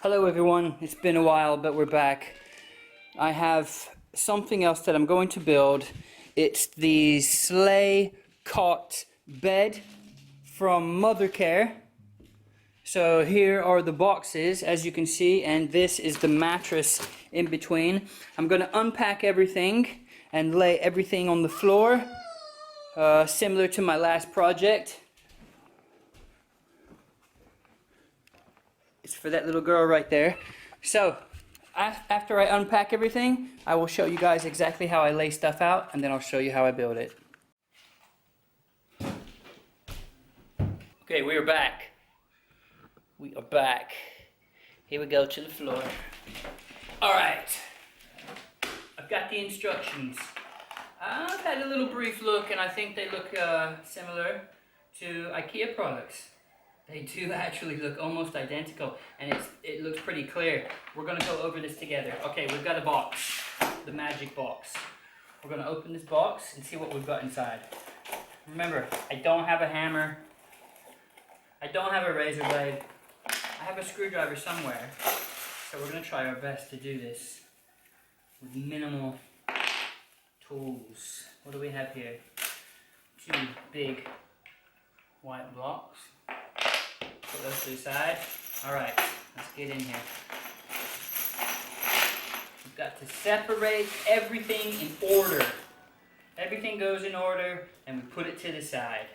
Hello everyone, it's been a while but we're back. I have something else that I'm going to build. It's the sleigh cot bed from Mothercare. So here are the boxes as you can see, and this is the mattress in between. I'm going to unpack everything and lay everything on the floor, similar to my last project. It's for that little girl right there. So, after I unpack everything, I will show you guys exactly how I lay stuff out, and then I'll show you how I build it. Okay, we are back. We are back. Here we go to the floor. Alright. I've got the instructions. I've had a little brief look, and I think they look similar to IKEA products. They do actually look almost identical, and it looks pretty clear. We're going to go over this together. Okay, we've got a box, the magic box. We're going to open this box and see what we've got inside. Remember, I don't have a hammer. I don't have a razor blade. I have a screwdriver somewhere. So we're going to try our best to do this with minimal tools. What do we have here? 2 big white blocks. Put those to the side. Alright, let's get in here. We've got to separate everything in order. Everything goes in order, and we put it to the side.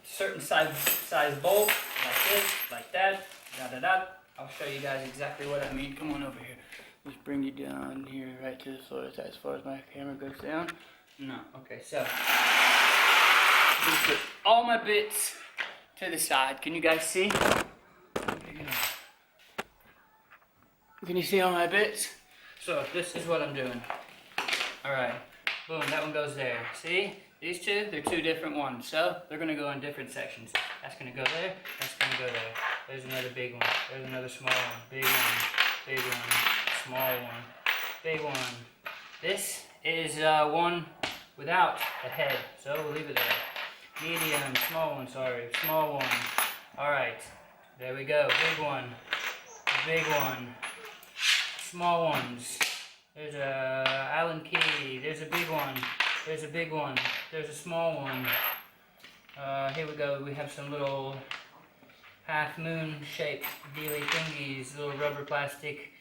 Certain size bolt, like this, like that, da-da-da. I'll show you guys exactly what I mean. Come on over here. Let's bring you down here right to the floor. Is that as far as my camera goes down? No. Okay, so I'm going to put all my bits to the side. Can you guys see? Can you see all my bits? So this is what I'm doing. Alright, boom, that one goes there. See? These two, they're 2 different ones. So they're going to go in different sections. That's going to go there, that's going to go there. There's another big one, there's another small one, big one, small one, big one. This is one without a head, so we'll leave it there. Medium, small one, sorry, small one. Alright, there we go, big one, small ones. There's a Allen key, there's a big one, there's a small one. Here we go, we have some little half moon shaped dealy thingies, little rubber plastic.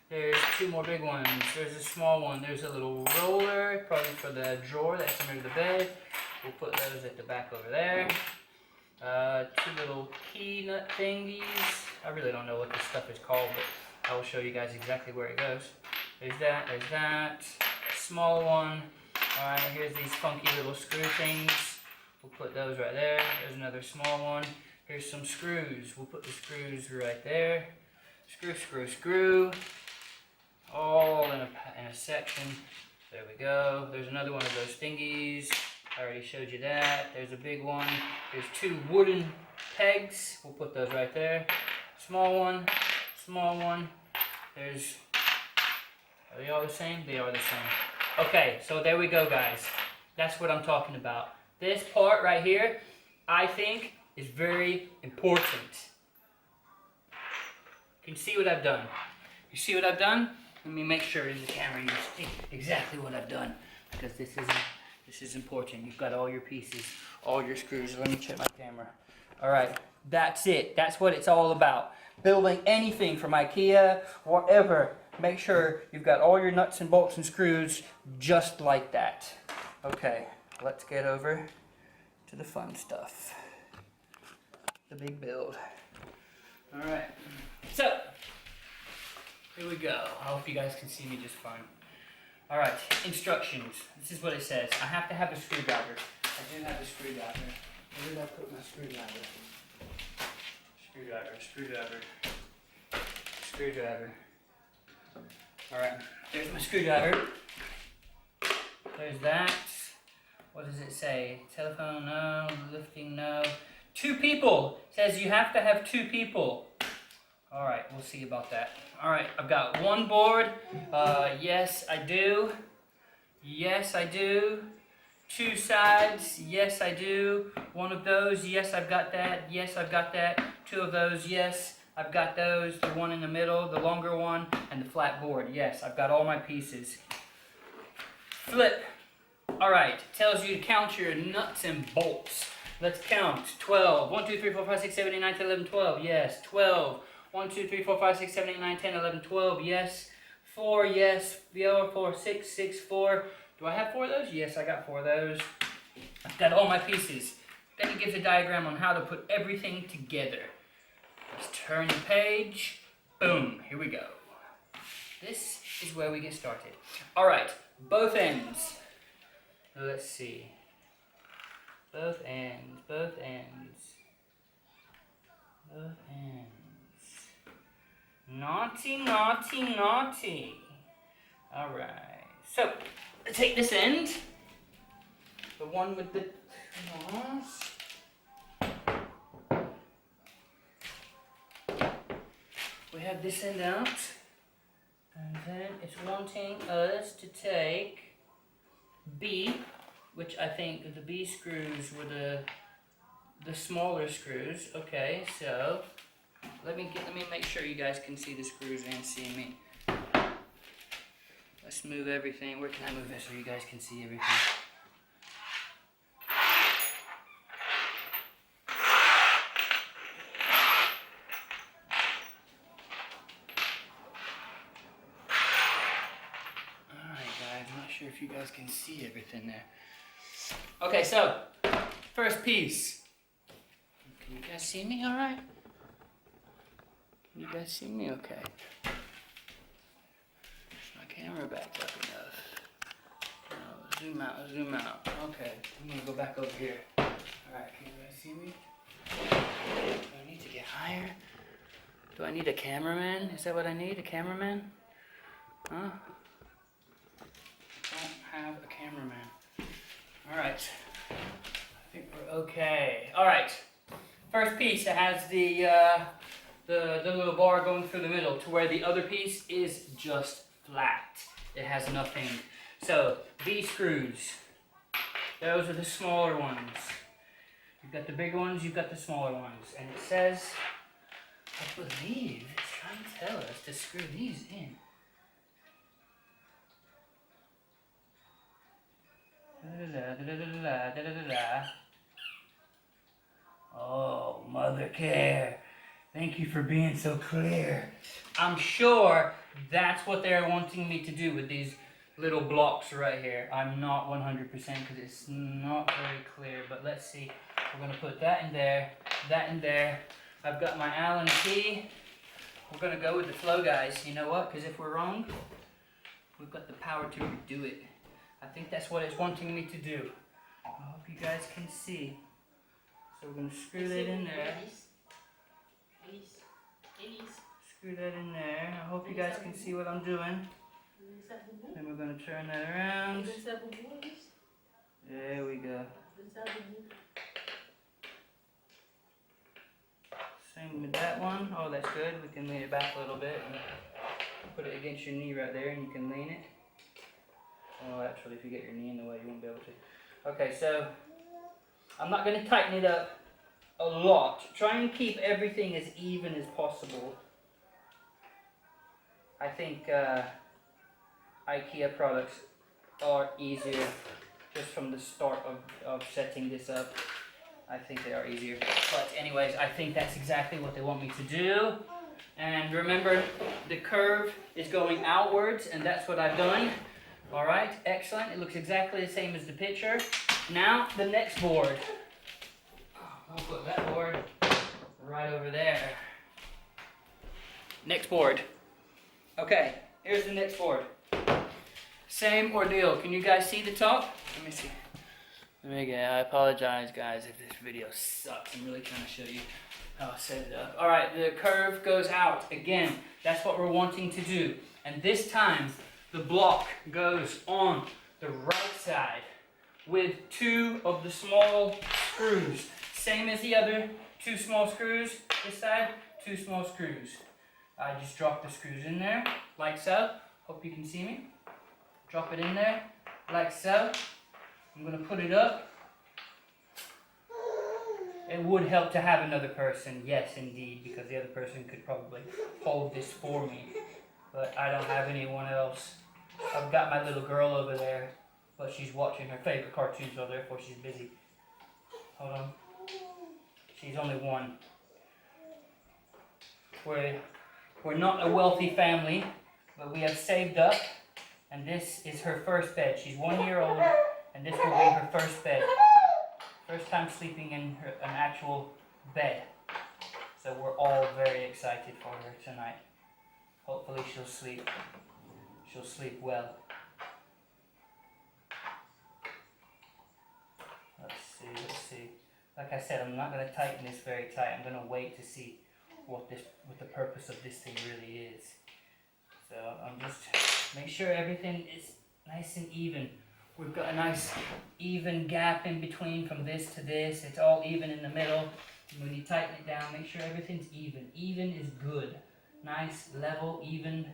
There's 2 more big ones, there's a small one, there's a little roller, probably for the drawer that's under the bed. We'll put those at the back over there. 2 little key nut thingies. I really don't know what this stuff is called, but I will show you guys exactly where it goes. There's that. Small one. Alright, here's these funky little screw things. We'll put those right there. There's another small one. Here's some screws. We'll put the screws right there. Screw. All in a section. There we go. There's another one of those thingies. I already showed you that. There's a big one. There's 2 wooden pegs. We'll put those right there. Small one. There's... Are they all the same? They are the same. Okay, so there we go, guys. That's what I'm talking about. This part right here, I think, is very important. Can you see what I've done? You see what I've done? Let me make sure in the camera you see exactly what I've done, because this is important. You've got all your pieces, all your screws. Let me check my camera. Alright, that's it. That's what it's all about. Building anything from IKEA, whatever. Make sure you've got all your nuts and bolts and screws just like that. Okay, let's get over to the fun stuff. The big build. Alright, so here we go. I hope you guys can see me just fine. Alright, instructions. This is what it says. I have to have a screwdriver. I do have a screwdriver. Where did I put my screwdriver? Screwdriver. Alright, there's my screwdriver. There's that. What does it say? Telephone, no. Lifting, no. 2 people. It says you have to have 2 people. Alright, we'll see about that. Alright, I've got 1 board. Yes, I do. 2 sides. Yes, I do. 1 of those. Yes, I've got that. 2 of those. Yes, I've got those, the one in the middle, the longer one, and the flat board. Yes, I've got all my pieces. Flip. All right, tells you to count your nuts and bolts. Let's count. 12. 1, 2, 3, 4, 5, 6, 7, 8, 9, 10, 11, 12. Yes. 12. 1, 2, 3, 4, 5, 6, 7, 8, 9, 10, 11, 12. Yes. 4. Yes. 4, 6, 6, 4. Do I have 4 of those? Yes, I got 4 of those. I've got all my pieces. Then it gives a diagram on how to put everything together. Let's turn the page. Boom. Here we go. This is where we get started. All right. Both ends. Let's see. Both ends. Both ends. Both ends. Naughty, naughty, naughty. All right. So, let's take this end. The one with the cross. We have this end out. And then it's wanting us to take B, which I think the B screws were the smaller screws. Okay, so let me make sure you guys can see the screws and see me. Let's move everything. Where can I move it so you guys can see everything? Sure if you guys can see everything there. Okay, so first piece. Can you guys see me all right? Can you guys see me okay? Is my camera backed up enough? No, zoom out, zoom out. Okay, I'm gonna go back over here. All right, can you guys see me? Do I need to get higher? Do I need a cameraman? Is that what I need, a cameraman? Huh? Have a cameraman. All right, I think we're okay. All right, first piece, it has the little bar going through the middle to where the other piece is just flat. It has nothing. So B screws, those are the smaller ones. You've got the bigger ones, you've got the smaller ones, and it says, I believe it's trying to tell us to screw these in. Oh, mothercare. Thank you for being so clear. I'm sure that's what they're wanting me to do with these little blocks right here. I'm not 100% because it's not very clear, but let's see. We're going to put that in there, that in there. I've got my Allen key. We're going to go with the flow, guys. You know what? Because if we're wrong, we've got the power to redo it. I think that's what it's wanting me to do. I hope you guys can see. So we're going to screw that in there. Screw that in there. I hope you guys can see what I'm doing. Then we're going to turn that around. There we go. Same with that one. Oh, that's good. We can lean it back a little bit and put it against your knee right there and you can lean it. Oh, actually, if you get your knee in the way, you won't be able to. Okay, so I'm not going to tighten it up a lot. Try and keep everything as even as possible. I think IKEA products are easier just from the start of setting this up. I think they are easier. But anyways, I think that's exactly what they want me to do. And remember, the curve is going outwards, and that's what I've done. All right, excellent. It looks exactly the same as the picture. Now, the next board. I'll put that board right over there. Next board. Okay, here's the next board. Same ordeal. Can you guys see the top? Let me see. I apologize, guys, if this video sucks. I'm really trying to show you how I set it up. All right, the curve goes out. Again, that's what we're wanting to do. And this time, the block goes on the right side with 2 of the small screws. Same as the other 2 small screws. This side, 2 small screws. I just drop the screws in there, like so. Hope you can see me. Drop it in there, like so. I'm going to put it up. It would help to have another person, yes indeed, because the other person could probably hold this for me. But I don't have anyone else. I've got my little girl over there, but she's watching her favorite cartoon, so therefore she's busy. Hold on. She's only one. We're not a wealthy family, but we have saved up, and this is her first bed. She's 1 year old, and this will be her first bed. First time sleeping in an actual bed. So we're all very excited for her tonight. Hopefully she'll sleep well. Let's see. Like I said, I'm not going to tighten this very tight. I'm going to wait to see what the purpose of this thing really is. So I'm just make sure everything is nice and even. We've got a nice even gap in between from this to this. It's all even in the middle. And when you tighten it down, make sure everything's even. Even is good. Nice, level, even.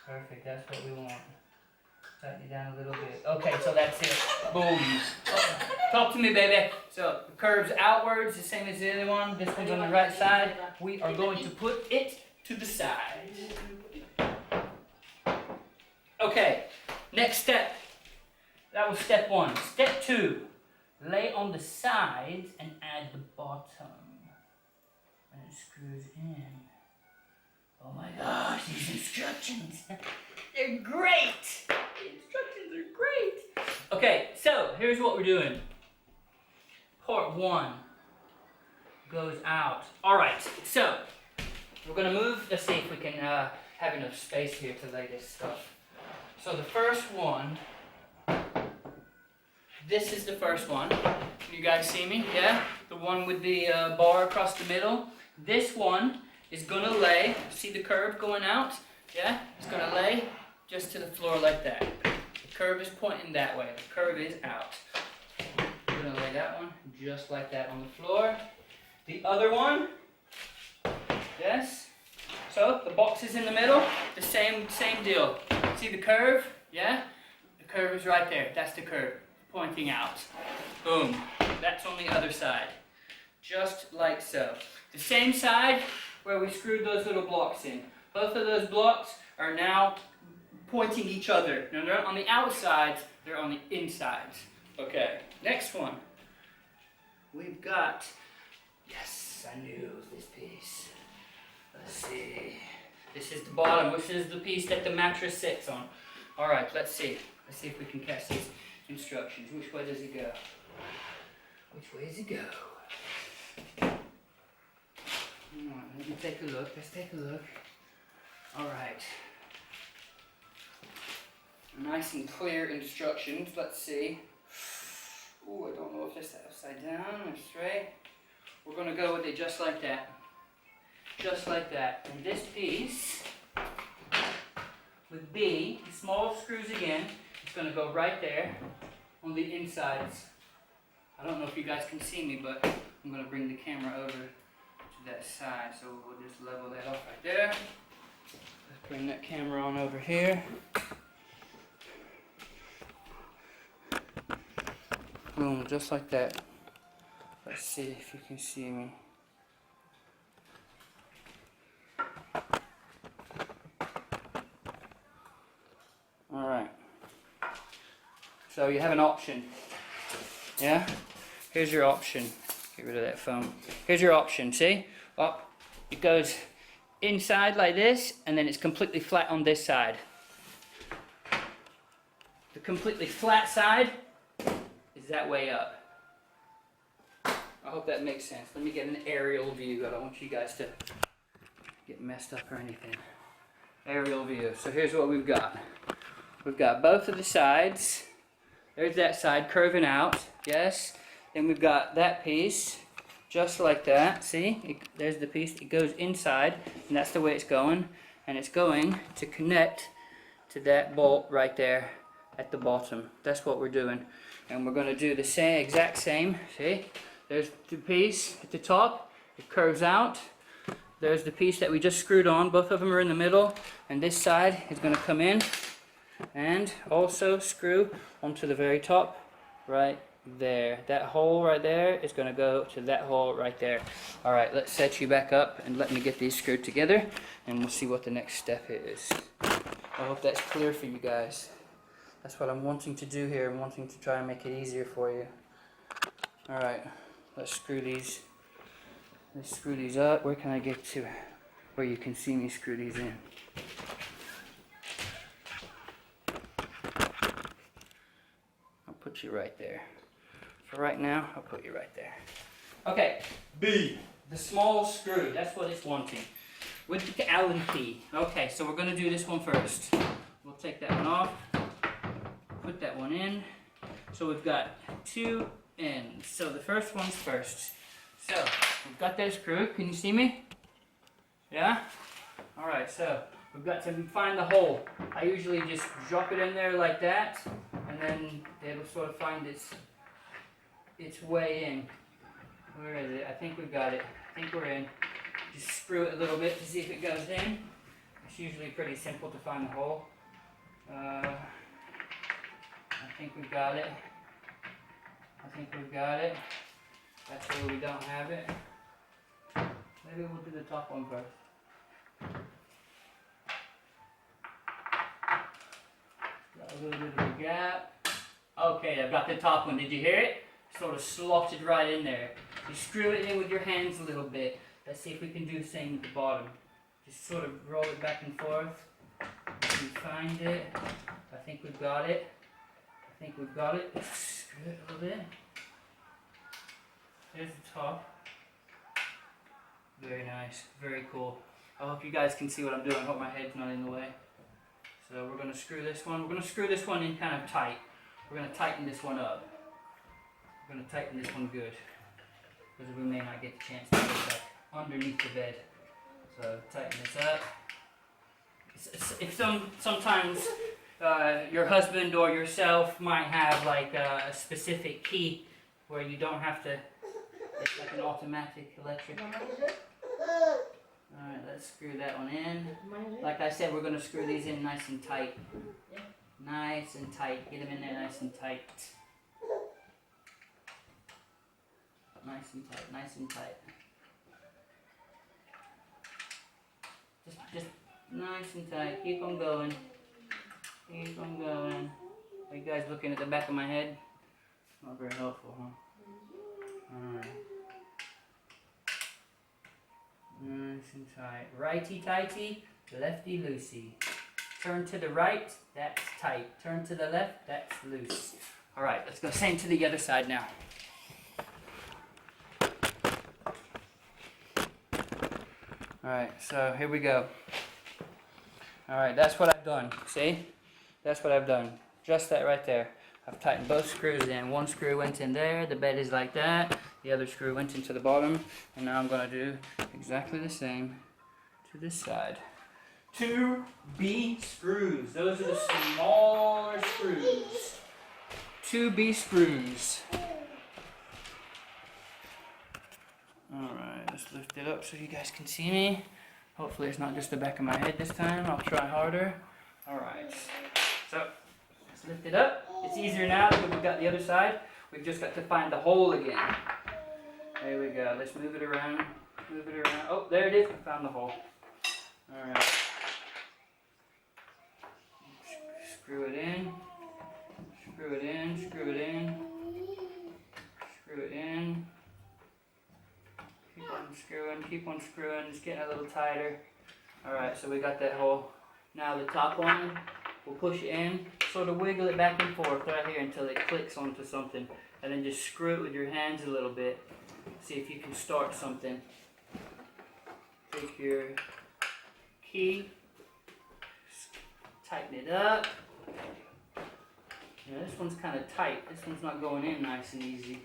Perfect, that's what we want. Tighten it down a little bit. Okay, so that's it. Boom. Oh, talk to me, baby. So the curves outwards, the same as the other one. This one's on the right side. We are going to put it to the side. Okay, next step. That was step 1. Step 2. Lay on the sides and add the bottom. And it screws in. Oh my gosh, these instructions. They're great. The instructions are great. Okay, so here's what we're doing. Port 1 goes out. Alright, so we're going to move. Let's see if we can have enough space here to lay this stuff. So the first one, this is the first one. Can you guys see me? Yeah? The one with the bar across the middle. This one is going to lay, see the curve going out? Yeah? It's going to lay just to the floor like that. The curve is pointing that way. The curve is out. We're going to lay that one just like that on the floor. The other one, yes? So the box is in the middle, the same deal. See the curve? Yeah? The curve is right there. That's the curve. Pointing out. Boom. That's on the other side. Just like so. The same side where we screwed those little blocks in. Both of those blocks are now pointing each other. Now they're not on the outsides, they're on the insides. Okay, next one. We've got, yes, I knew it was this piece. Let's see. This is the bottom, which is the piece that the mattress sits on. Alright, let's see. Let's see if we can catch these instructions. Which way does it go? Which way does it go? Alright, let me take a look. Let's take a look. Alright. Nice and clear instructions. Let's see. Oh, I don't know if this is upside down or straight. We're going to go with it just like that. Just like that. And this piece with B, the small screws again, it's going to go right there on the insides. I don't know if you guys can see me, but I'm going to bring the camera over to that side. So we'll just level that off right there. Let's bring that camera on over here. Boom, just like that. Let's see if you can see me. Alright. So you have an option. Yeah? Here's your option. Get rid of that foam. Here's your option, see? Up. It goes inside like this, and then it's completely flat on this side. The completely flat side is that way up. I hope that makes sense. Let me get an aerial view. I don't want you guys to get messed up or anything. Aerial view. So here's what we've got. We've got both of the sides. There's that side curving out. Yes. Then we've got that piece just like that. See? There's the piece. It goes inside, and that's the way it's going. And it's going to connect to that bolt right there at the bottom. That's what we're doing. And we're going to do the same, exact same. See? There's the piece at the top. It curves out. There's the piece that we just screwed on. Both of them are in the middle. And this side is going to come in and also screw onto the very top right there. That hole right there is going to go to that hole right there. Alright, let's set you back up and let me get these screwed together and we'll see what the next step is. I hope that's clear for you guys. That's what I'm wanting to do here. I'm wanting to try and make it easier for you. Alright, let's screw these. Let's screw these up. Where can I get to where you can see me screw these in? I'll put you right there. For right now, I'll put you right there. Okay, B, the small screw. That's what it's wanting. With the Allen key. Okay, so we're going to do this one first. We'll take that one off. Put that one in. So we've got two ends. So the first one's first. So we've got that screw. Can you see me? Yeah? Alright, so we've got to find the hole. I usually just drop it in there like that, and then it'll sort of find its way in. Where is it? I think we've got it. I think we're in. Just screw it a little bit to see if it goes in. It's usually pretty simple to find the hole. I think we've got it. I think we've got it. That's where we don't have it. Maybe we'll do the top one first. Got a little bit of a gap. Okay, I've got the top one. Did you hear it? Sort of slotted right in there. You screw it in with your hands a little bit. Let's see if we can do the same with the bottom. Just sort of roll it back and forth. If you find it. I think we've got it. I think we've got it. Screw it a little bit. There's the top. Very nice. Very cool. I hope you guys can see what I'm doing. I hope my head's not in the way. So we're going to screw this one. We're going to screw this one in kind of tight. We're going to tighten this one up. We're going to tighten this one good. Because we may not get the chance to put it back underneath the bed. So tighten this up. If sometimes your husband or yourself might have like a specific key where you don't have to, it's like an automatic electric. Alright, let's screw that one in. Like I said, we're going to screw these in nice and tight. Nice and tight. Get them in there nice and tight. Nice and tight, nice and tight. Just nice and tight. Keep on going. Keep on going. Are you guys looking at the back of my head? Not very helpful, huh? Alright. Nice and tight. Righty tighty, lefty loosey. Turn to the right, that's tight. Turn to the left, that's loose. Alright, let's go same to the other side now. Alright, so here we go. Alright, that's what I've done. See? That's what I've done. Just that right there. I've tightened both screws in. One screw went in there, the bed is like that. The other screw went into the bottom. And now I'm going to do exactly the same to this side. 2 B screws. Those are the smaller screws. 2 B screws. Alright, let's lift it up so you guys can see me. Hopefully it's not just the back of my head this time. I'll try harder. Alright. So, let's lift it up. It's easier now that we've got the other side. We've just got to find the hole again. There we go. Let's move it around. Move it around. Oh, there it is. I found the hole. Alright. Screw it in. Screw it in. Screw it in. Screw it in. Keep on screwing. Keep on screwing. It's getting a little tighter. Alright, so we got that hole. Now the top one, we'll push it in. Sort of wiggle it back and forth right here until it clicks onto something. And then just screw it with your hands a little bit. See if you can start something. Take your key. Tighten it up. Yeah, this one's kind of tight. This one's not going in nice and easy.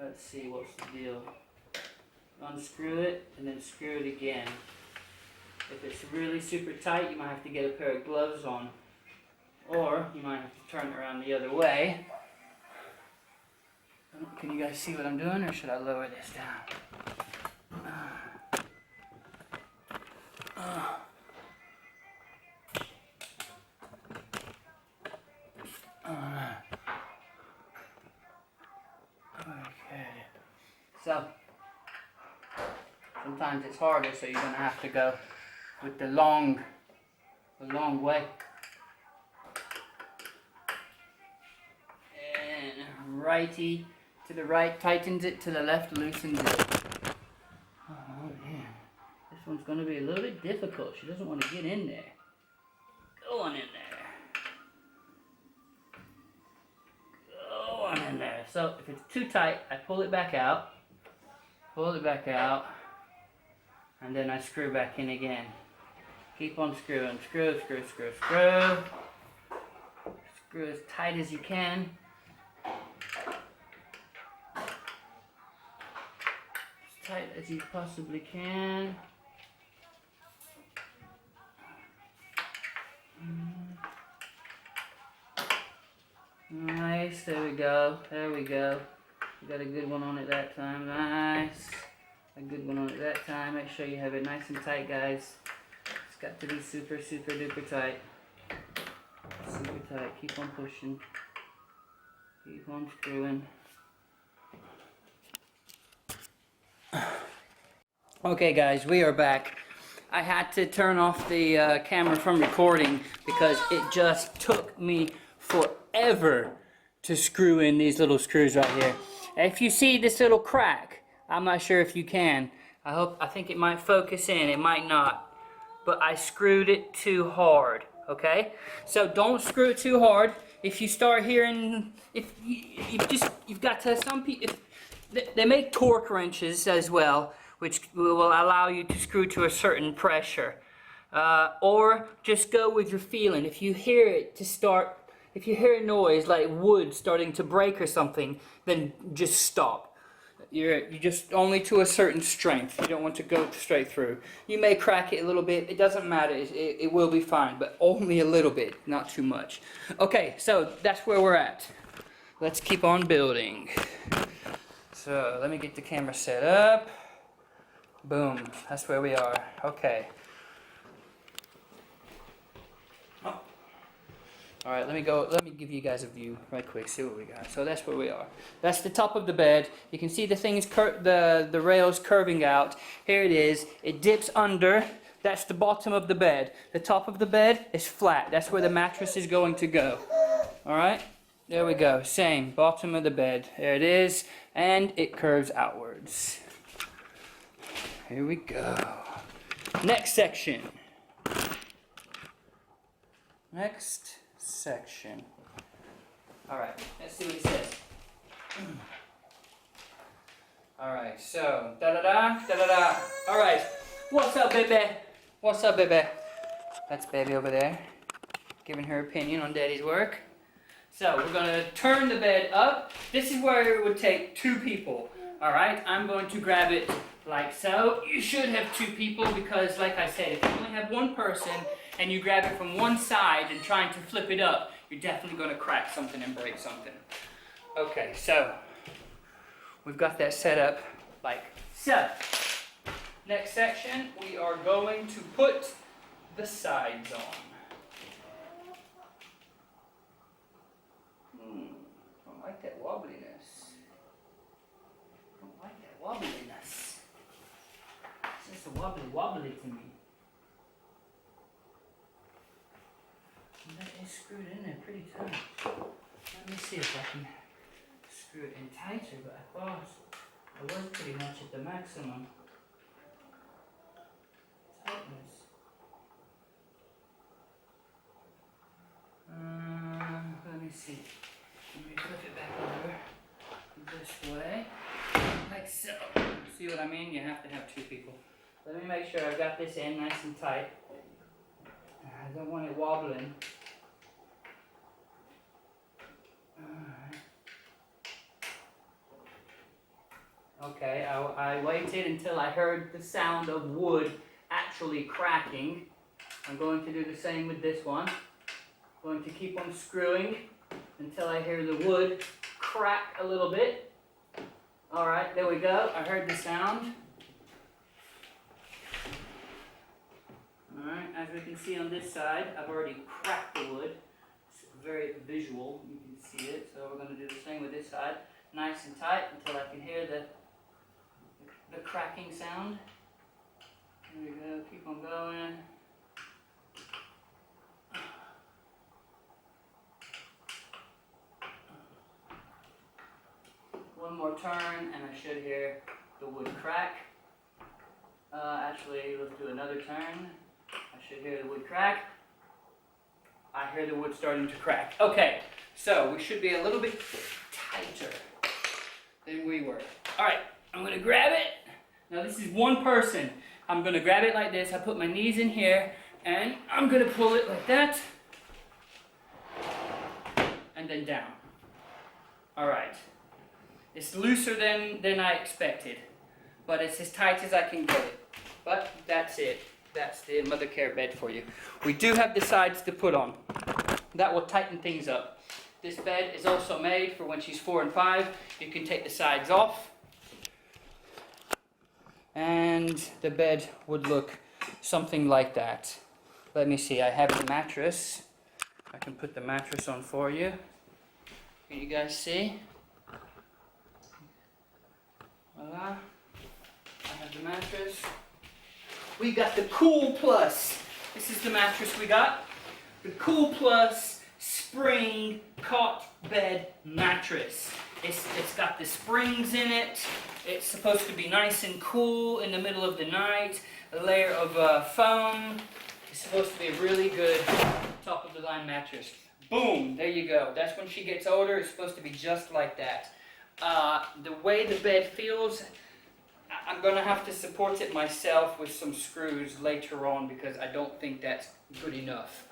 Let's see what's the deal. Unscrew it and then screw it again. If it's really super tight, you might have to get a pair of gloves on. Or you might have to turn it around the other way. Can you guys see what I'm doing, or should I lower this down? Sometimes it's harder, so you're gonna have to go with the long way. And righty to the right tightens it, to the left loosens it. Oh man, this one's gonna be a little bit difficult. She doesn't want to get in there. Go on in there. Go on in there. So if it's too tight, I pull it back out. Pull it back out. And then I screw back in again. Keep on screwing. Screw, screw, screw, screw. Screw as tight as you can. As tight as you possibly can. Nice, there we go, there we go. You got a good one on it that time, nice. A good one on it that time. Make sure you have it nice and tight, guys. It's got to be super, super duper tight. Super tight, keep on pushing. Keep on screwing. Okay guys, we are back. I had to turn off the camera from recording because it just took me forever to screw in these little screws right here. If you see this little crack, I'm not sure if you can. I think it might focus in, it might not. But I screwed it too hard, okay? So don't screw it too hard. If you start hearing, you've got to, some people, they make torque wrenches as well, which will allow you to screw to a certain pressure. Or just go with your feeling. If you hear it if you hear a noise like wood starting to break or something, then just stop. You're just only to a certain strength. You don't want to go straight through. You may crack it a little bit. It doesn't matter. It will be fine, but only a little bit, not too much. Okay, so that's where we're at. Let's keep on building. So let me get the camera set up. Boom, that's where we are. Okay. Oh. All right, let me give you guys a view right quick, see what we got. So that's where we are. That's the top of the bed. You can see the thing is the rails curving out. Here it is. It dips under. That's the bottom of the bed. The top of the bed is flat. That's where the mattress is going to go. All right? There we go. Same, bottom of the bed. There it is, and it curves outwards. Here we go. Next section. Next section. All right, let's see what it says. All right, so da-da-da, da-da-da. All right, what's up, baby? What's up, baby? That's baby over there, giving her opinion on daddy's work. So we're gonna turn the bed up. This is where it would take 2 people. All right, I'm going to grab it like so. You should have 2 people because, like I said, if you only have one person and you grab it from one side and trying to flip it up, you're definitely going to crack something and break something. Okay, so we've got that set up like so. Next section, we are going to put the sides on. Don't like that wobbliness. Don't like that wobbliness. It's just a wobbly to me. And that is screwed in there pretty tight. Let me see if I can screw it in tighter, but I thought I was pretty much at the maximum tightness. Let me see. Let me flip it back over this way, like so. See what I mean? You have to have 2 people. Let me make sure I've got this in nice and tight. I don't want it wobbling. Alright. Okay, I waited until I heard the sound of wood actually cracking. I'm going to do the same with this one. I'm going to keep on screwing until I hear the wood crack a little bit. Alright, there we go. I heard the sound. Alright, as we can see on this side, I've already cracked the wood. It's very visual, you can see it. So we're going to do the same with this side. Nice and tight until I can hear the cracking sound. Here we go, keep on going. One more turn and I should hear the wood crack. Actually, let's do another turn. I should hear the wood crack. I hear the wood starting to crack. Okay, so we should be a little bit tighter than we were. Alright, I'm going to grab it. Now this is one person. I'm going to grab it like this. I put my knees in here and I'm going to pull it like that. And then down. Alright. It's looser than I expected. But it's as tight as I can get it. But that's it. That's the mothercare bed for you. We do have the sides to put on. That will tighten things up. This bed is also made for when she's 4 and 5. You can take the sides off. And the bed would look something like that. Let me see, I have the mattress. I can put the mattress on for you. Can you guys see? Voila. I have the mattress. We got the Cool Plus. This is the mattress we got. The Cool Plus Spring Cot Bed Mattress. It's got the springs in it. It's supposed to be nice and cool in the middle of the night. A layer of foam. It's supposed to be a really good top of the line mattress. Boom, there you go. That's when she gets older. It's supposed to be just like that. The way the bed feels, I'm going to have to support it myself with some screws later on because I don't think that's good enough.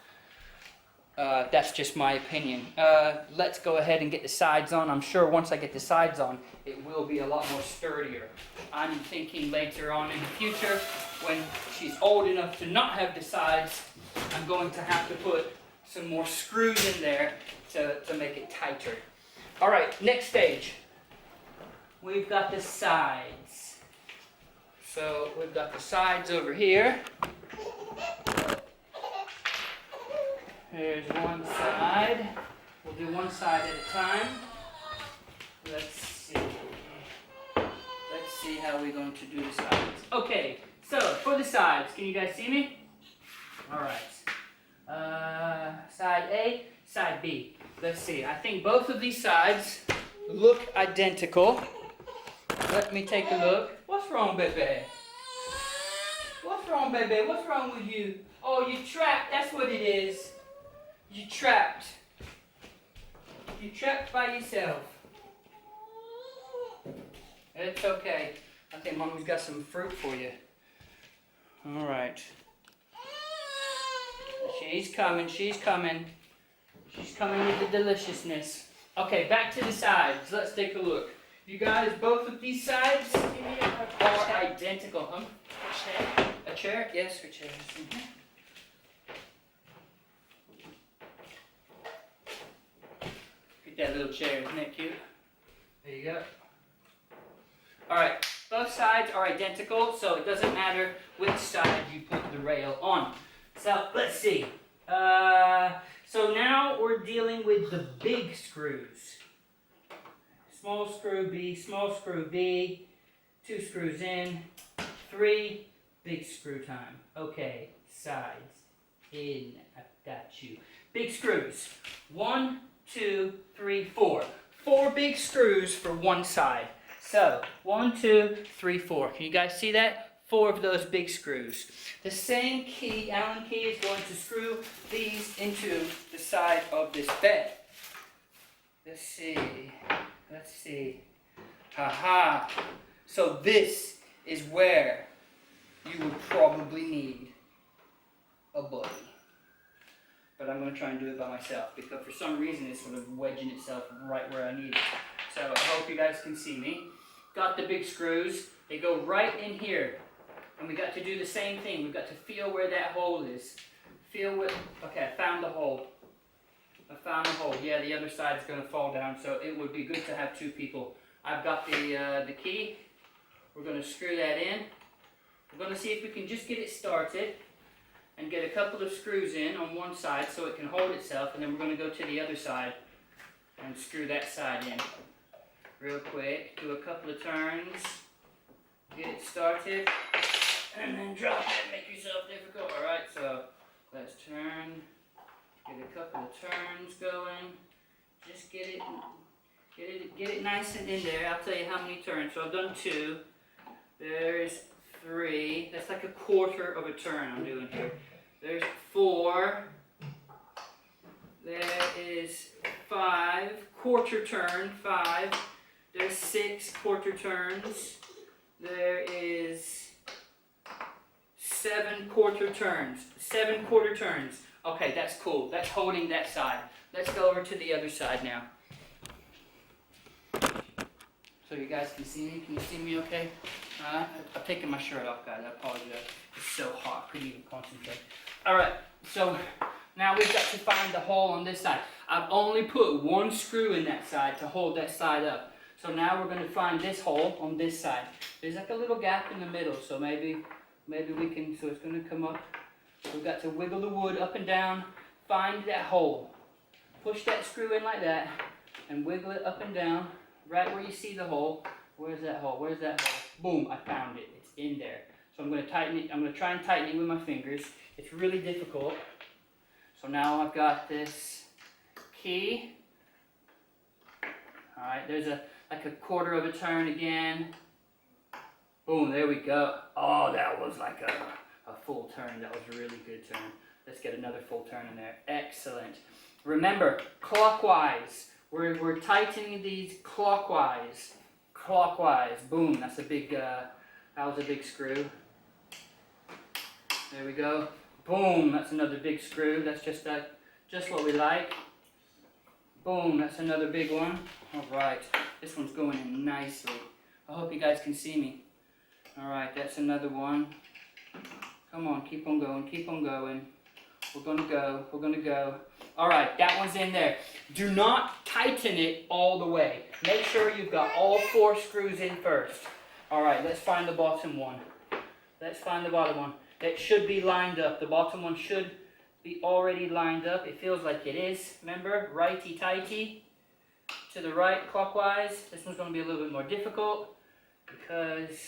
That's just my opinion. Let's go ahead and get the sides on. I'm sure once I get the sides on, it will be a lot more sturdier. I'm thinking later on in the future, when she's old enough to not have the sides, I'm going to have to put some more screws in there to make it tighter. Alright, next stage. We've got the sides. So we've got the sides over here. Here's one side. We'll do one side at a time. Let's see. Let's see how we're going to do the sides. Okay, so for the sides, can you guys see me? Alright. Side A, side B. Let's see. I think both of these sides look identical. Let me take a look. What's wrong, baby? What's wrong, baby? What's wrong with you? Oh, you're trapped. That's what it is. You're trapped. You're trapped by yourself. It's okay. I think Mommy's got some fruit for you. All right. She's coming. She's coming. She's coming with the deliciousness. Okay, back to the sides. Let's take a look. You guys, both of these sides are identical, huh? A chair? A chair? Yes, for chairs. Mm-hmm. Get that little chair, isn't that cute? There you go. Alright, both sides are identical, so it doesn't matter which side you put the rail on. So, let's see. So now we're dealing with the big screws. Small screw B, 2 screws in, 3, big screw time. Okay, sides, in, I've got you. Big screws, 1, 2, 3, 4. 4 big screws for one side. So, 1, 2, 3, 4. Can you guys see that? 4 of those big screws. The same key, Allen key, is going to screw these into the side of this bed. Let's see. Let's see. Haha. So this is where you would probably need a buddy. But I'm going to try and do it by myself because for some reason it's sort of wedging itself right where I need it. So I hope you guys can see me. Got the big screws. They go right in here. And we got to do the same thing. We've got to feel where that hole is. Feel where... Okay, I found the hole. I found the hole. Yeah, the other side's going to fall down, so it would be good to have 2 people. I've got the key. We're going to screw that in. We're going to see if we can just get it started and get a couple of screws in on one side so it can hold itself, and then we're going to go to the other side and screw that side in. Real quick, do a couple of turns, get it started, and then drop it, make yourself difficult. Alright, so let's turn, get a couple of turns going. Just get it nice and in there. I'll tell you how many turns. So I've done 2. There's 3. That's like a quarter of a turn I'm doing here. There's 4. There is 5. Quarter turn, 5. There's 6 quarter turns. There is 7 quarter turns. 7 quarter turns. Okay, that's cool. That's holding that side. Let's go over to the other side now. So you guys can see me? Can you see me okay? I'm taking my shirt off, guys. I apologize. It's so hot. Couldn't even concentrate. Alright, so now we've got to find the hole on this side. I've only put 1 screw in that side to hold that side up. So now we're going to find this hole on this side. There's like a little gap in the middle, so maybe we can, so it's going to come up. We've got to wiggle the wood up and down, find that hole. Push that screw in like that, and wiggle it up and down, right where you see the hole. Where's that hole? Where's that hole? Boom, I found it. It's in there. So I'm going to tighten it. I'm going to try and tighten it with my fingers. It's really difficult. So now I've got this key. Alright, there's like a quarter of a turn again. Boom, there we go. Oh, that was like a full turn. That was a really good turn. Let's get another full turn in there. Excellent. Remember, clockwise. We're tightening these clockwise. Clockwise. Boom, that's a big, that was a big screw. There we go. Boom, that's another big screw. That's just what we like. Boom, that's another big one. Alright, this one's going in nicely. I hope you guys can see me. Alright, that's another one. Come on, keep on going, keep on going. We're gonna go. Alright, that one's in there. Do not tighten it all the way. Make sure you've got all 4 screws in first. Alright, let's find the bottom one. Let's find the bottom one. It should be lined up. The bottom one should be already lined up. It feels like it is. Remember, righty-tighty. To the right, clockwise. This one's going to be a little bit more difficult because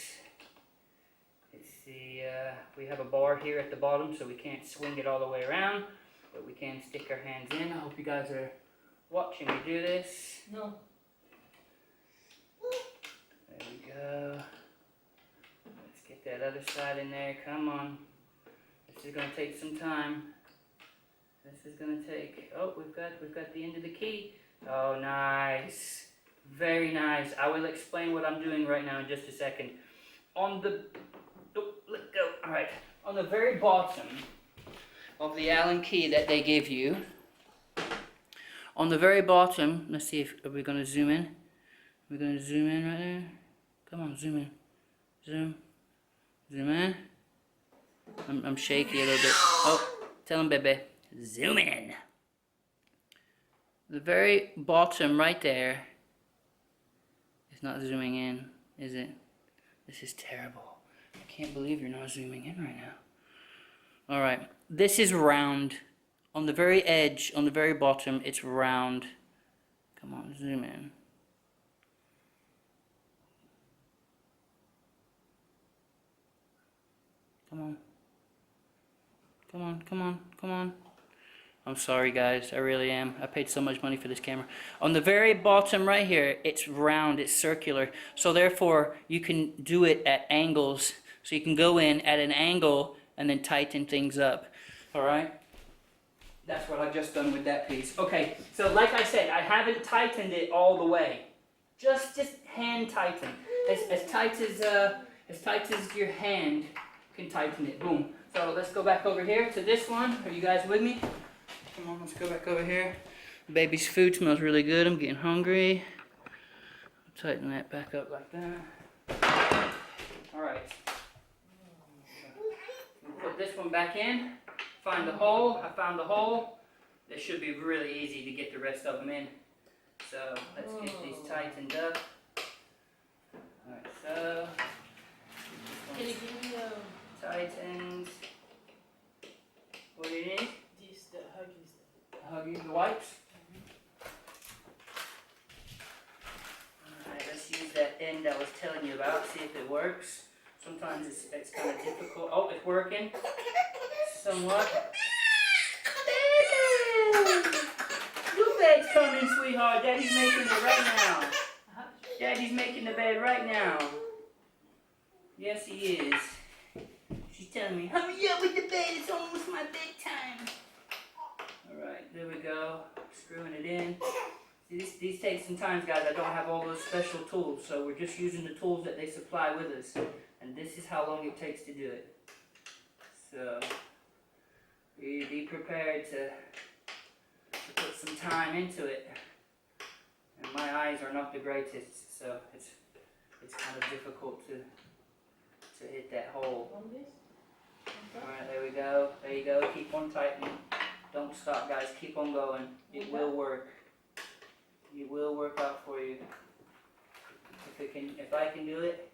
we have a bar here at the bottom, so we can't swing it all the way around, but we can stick our hands in. I hope you guys are watching me do this. No. There we go. Let's get that other side in there. Come on. This is going to take some time. This is going to take, oh, we've got the end of the key. Oh, nice. Very nice. I will explain what I'm doing right now in just a second. On the, oh, let go. All right. On the very bottom of the Allen key that they give you, on the very bottom, let's see if, are we going to zoom in? We're going to zoom in right there. Come on, zoom in. Zoom. Zoom in. I'm shaky a little bit. Oh, tell him, baby. Zoom in. The very bottom right there is not zooming in, is it? This is terrible. I can't believe you're not zooming in right now. Alright, this is round. On the very edge, on the very bottom, it's round. Come on, zoom in. Come on. Come on, come on, come on. I'm sorry guys, I really am. I paid so much money for this camera. On the very bottom right here, it's round, it's circular. So therefore, you can do it at angles. So you can go in at an angle and then tighten things up. Alright? That's what I've just done with that piece. Okay, so like I said, I haven't tightened it all the way. Just hand tighten. As tight as your hand can tighten it. Boom. So let's go back over here to this one. Are you guys with me? Come on, let's go back over here. Baby's food smells really good. I'm getting hungry. Tighten that back up like that. Alright. Put this one back in. Find the hole. I found the hole. This should be really easy to get the rest of them in. So let's get these tightened up. Alright, so. Can you give me tightened. What do you need? this, the Huggies? Huggies, the wipes? Alright, let's use that end I was telling you about, see if it works. Sometimes it's kind of difficult. Oh, it's working somewhat. Your bed's coming, sweetheart. Daddy's making it right now. Daddy's making the bed right now. Yes, he is. She's telling me, hurry up with the bed. It's almost my bedtime. All right, there we go. Screwing it in. See, these take some time, guys. I don't have all those special tools, so we're just using the tools that they supply with us. And this is how long it takes to do it. So, be prepared to put some time into it. And my eyes are not the greatest, so it's kind of difficult to hit that hole. Alright, there we go. There you go. Keep on tightening. Don't stop, guys. Keep on going. It will work. It will work out for you. If I can do it,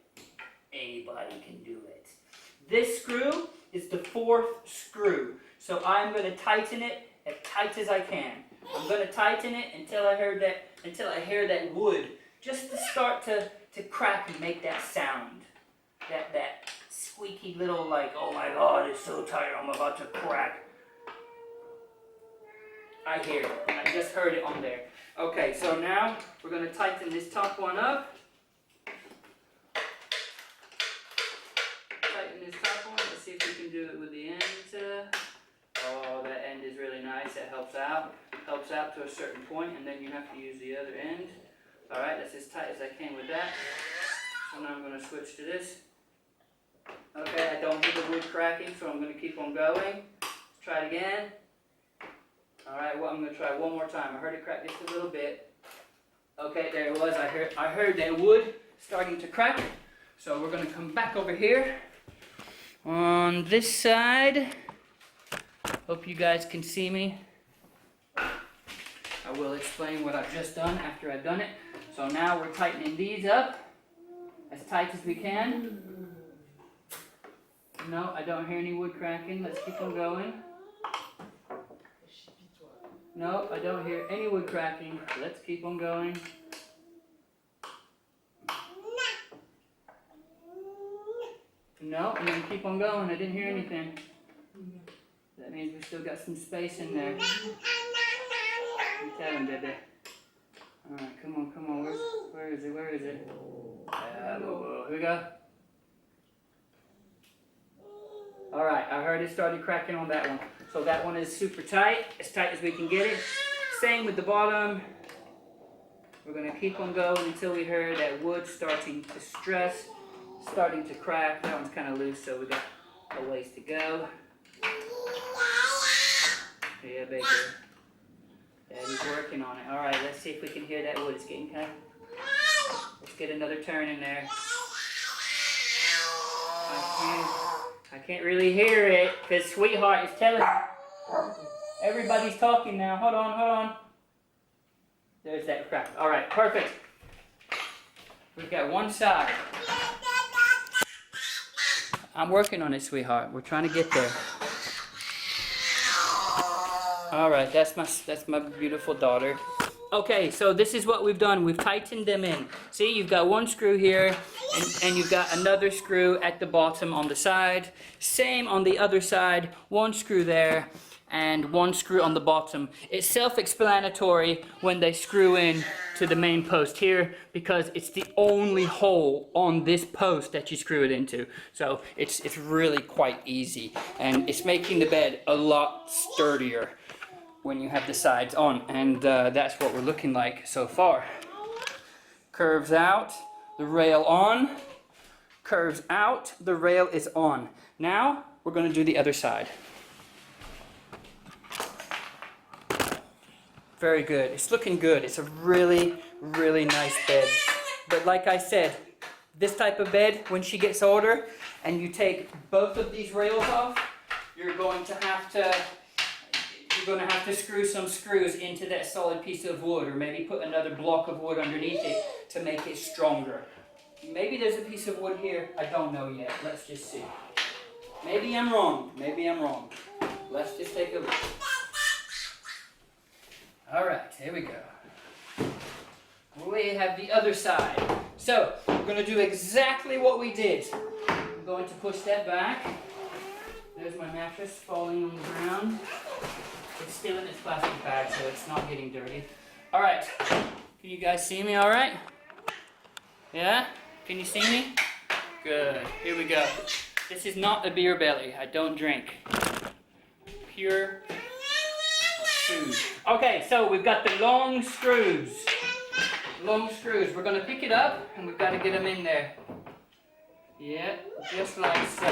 anybody can do it. This screw is the 4th screw. So I'm going to tighten it as tight as I can. I'm going to tighten it until I hear that wood just to start to crack and make that sound. That squeaky little, like, oh my God, it's so tight, I'm about to crack. I hear it. I just heard it on there. Okay, so now we're going to tighten this top one up. Tighten this top one. Let's see if we can do it with the end. Oh, that end is really nice. That helps out. Helps out to a certain point, and then you have to use the other end. Alright, that's as tight as I can with that. So now I'm going to switch to this. Okay, I don't hear the wood cracking, so I'm going to keep on going. Let's try it again. Alright, well, I'm going to try one more time. I heard it crack just a little bit. Okay, there it was. I heard that wood starting to crack. So we're going to come back over here on this side. Hope you guys can see me. I will explain what I've just done after I've done it. So now we're tightening these up as tight as we can. No, I don't hear any wood cracking. Let's keep on going. No, I don't hear any wood cracking. Let's keep on going. No, I'm going to keep on going. I didn't hear anything. That means we still got some space in there. You tell him, baby. Alright, come on. Where is it? Here we go. Alright, I heard it started cracking on that one. So that one is super tight as we can get it. Same with the bottom. We're going to keep on going until we hear that wood starting to stress, starting to crack. That one's kind of loose, so we got a ways to go. Yeah, baby. Daddy's working on it. Alright, let's see if we can hear that wood. It's getting kind of... Let's get another turn in there. I can't really hear it because sweetheart is telling me. Everybody's talking now. Hold on. There's that crack. Alright, perfect. We've got one side. I'm working on it, sweetheart. We're trying to get there. Alright, that's my beautiful daughter. Okay, so this is what we've done. We've tightened them in. See, you've got one screw here, and you've got another screw at the bottom on the side. Same on the other side, one screw there, and one screw on the bottom. It's self-explanatory when they screw in to the main post here, because it's the only hole on this post that you screw it into. So it's really quite easy, and it's making the bed a lot sturdier when you have the sides on, and that's what we're looking like so far. Curves out, the rail on, curves out, the rail is on. Now we're going to do the other side. Very good. It's looking good. It's a really, really nice bed. But like I said, this type of bed, when she gets older and you take both of these rails off, you're going to have to screw some screws into that solid piece of wood, or maybe put another block of wood underneath it to make it stronger. Maybe there's a piece of wood here. I don't know yet. Let's just see. Maybe I'm wrong. Let's just take a look. Alright, here we go. We have the other side. So, we're going to do exactly what we did. I'm going to push that back. There's my mattress falling on the ground. It's still in its plastic bag, so it's not getting dirty. All right, can you guys see me all right? Yeah? Can you see me? Good, here we go. This is not a beer belly, I don't drink. Pure food. Okay, so we've got the long screws. Long screws, we're gonna pick it up and we've got to get them in there. Yeah, just like so.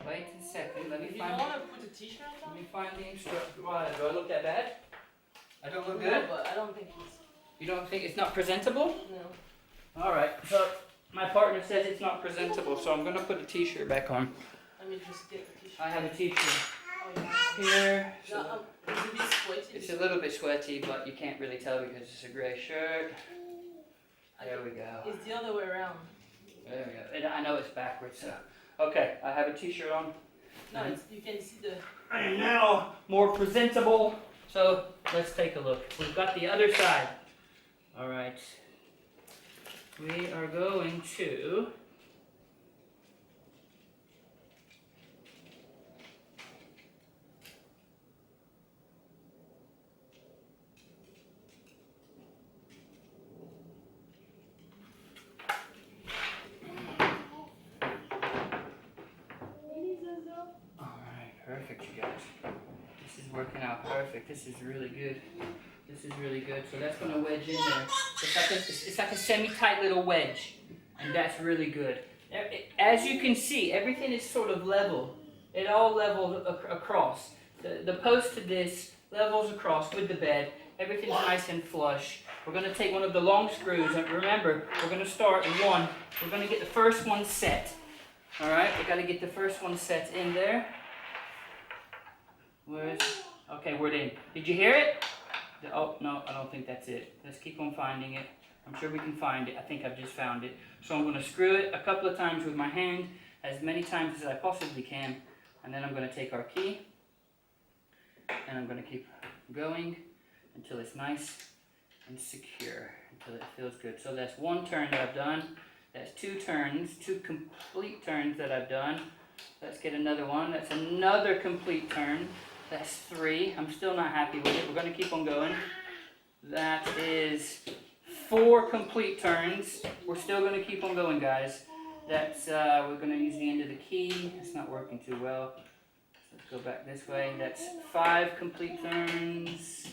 Wait a second, let me You find don't want to put a t-shirt on? Let me find the instruction. Why, do I look that bad? I don't look No, good? but I don't think it's... You don't think it's not presentable? No. Alright, so my partner says it's not presentable, so I'm going to put a t-shirt back on. Let me just get the t-shirt. I have a t-shirt Oh, yeah. here. No, it's a bit sweaty. It's a little bit sweaty, but you can't really tell because it's a grey shirt. There we go. It's the other way around. There we go. And I know it's backwards, so. Okay, I have a t-shirt on. No, you can see the... I am now more presentable. So let's take a look. We've got the other side. All right. We are going to perfect, you guys. This is working out perfect. This is really good. This is really good. So that's going to wedge in there. It's like a semi-tight little wedge. And that's really good. As you can see, everything is sort of level. It all levels across. The post to this levels across with the bed. Everything's nice and flush. We're going to take one of the long screws. And remember, we're going to start in one. We're going to get the first one set. Alright, we got to get the first one set in there. Okay, we're in. Did you hear it? Oh, no, I don't think that's it. Let's keep on finding it. I'm sure we can find it. I think I've just found it. So I'm going to screw it a couple of times with my hand, as many times as I possibly can. And then I'm going to take our key, and I'm going to keep going until it's nice and secure, until it feels good. So that's one turn that I've done. That's two turns, two complete turns that I've done. Let's get another one. That's another complete turn. That's three. I'm still not happy with it. We're going to keep on going. That is 4 complete turns. We're still going to keep on going, guys. That's we're going to use the end of the key. It's not working too well. Let's go back this way. That's 5 complete turns.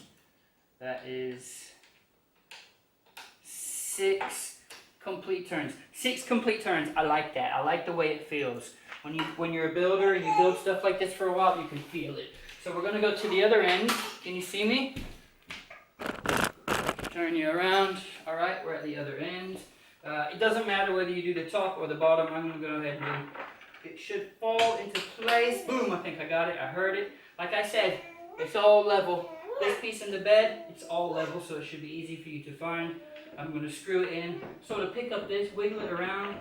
That is 6 complete turns. 6 complete turns. I like that. I like the way it feels. When you're a builder and you build stuff like this for a while, you can feel it. So we're going to go to the other end. Can you see me? Turn you around. All right, we're at the other end. It doesn't matter whether you do the top or the bottom. I'm going to go ahead and do. It should fall into place. Boom, I think I got it. I heard it. Like I said, it's all level. This piece in the bed, it's all level, so it should be easy for you to find. I'm going to screw it in. Sort of pick up this, wiggle it around.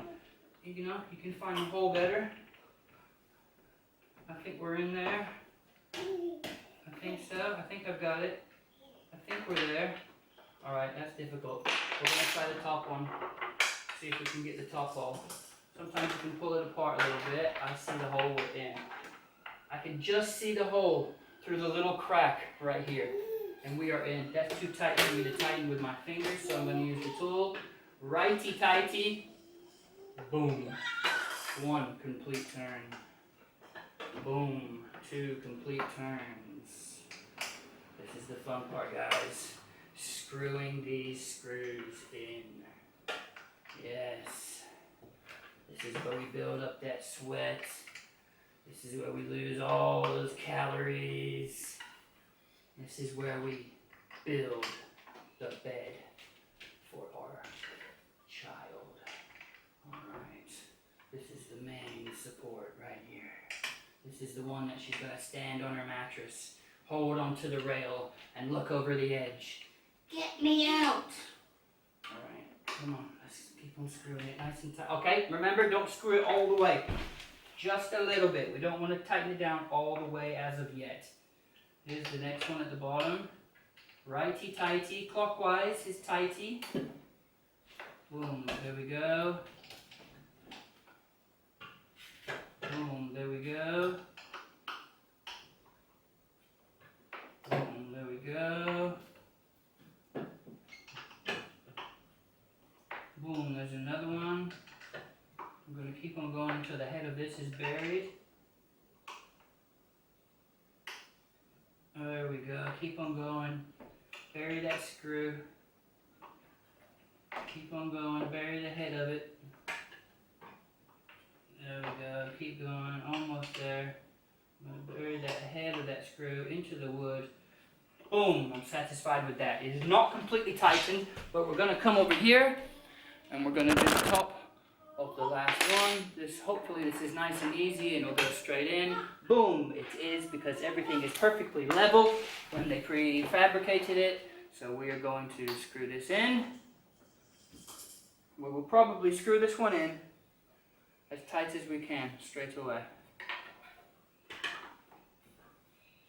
You know, you can find the hole better. I think we're in there. I think so. I think I've got it. I think we're there. Alright, that's difficult. We're going to try the top one. See if we can get the top off. Sometimes you can pull it apart a little bit. I see the hole we're in. I can just see the hole through the little crack right here. And we are in. That's too tight for me to tighten with my fingers, so I'm going to use the tool. Righty-tighty. Boom. 1 complete turn. Boom. 2 complete turns. This is the fun part, guys. Screwing these screws in. Yes. This is where we build up that sweat. This is where we lose all those calories. This is where we build the bed for our child. Alright. This is the main support right here. This is the one that she's going to stand on her mattress, hold onto the rail, and look over the edge. Get me out! Alright, come on. Let's keep on screwing it nice and tight. Okay, remember, don't screw it all the way. Just a little bit. We don't want to tighten it down all the way as of yet. Here's the next one at the bottom. Righty-tighty. Clockwise is tighty. Boom. There we go. Boom, there we go. Boom, there we go. Boom, there's another one. I'm going to keep on going until the head of this is buried. There we go. Keep on going. Bury that screw. Keep on going. Bury the head of it. There we go. Keep going. Almost there. I'm going to bury that head of that screw into the wood. Boom. I'm satisfied with that. It is not completely tightened, but we're going to come over here and we're going to do the top of the last one. Hopefully this is nice and easy and it'll go straight in. Boom, it is, because everything is perfectly level when they prefabricated it. So we are going to screw this in. We will probably screw this one in as tight as we can straight away.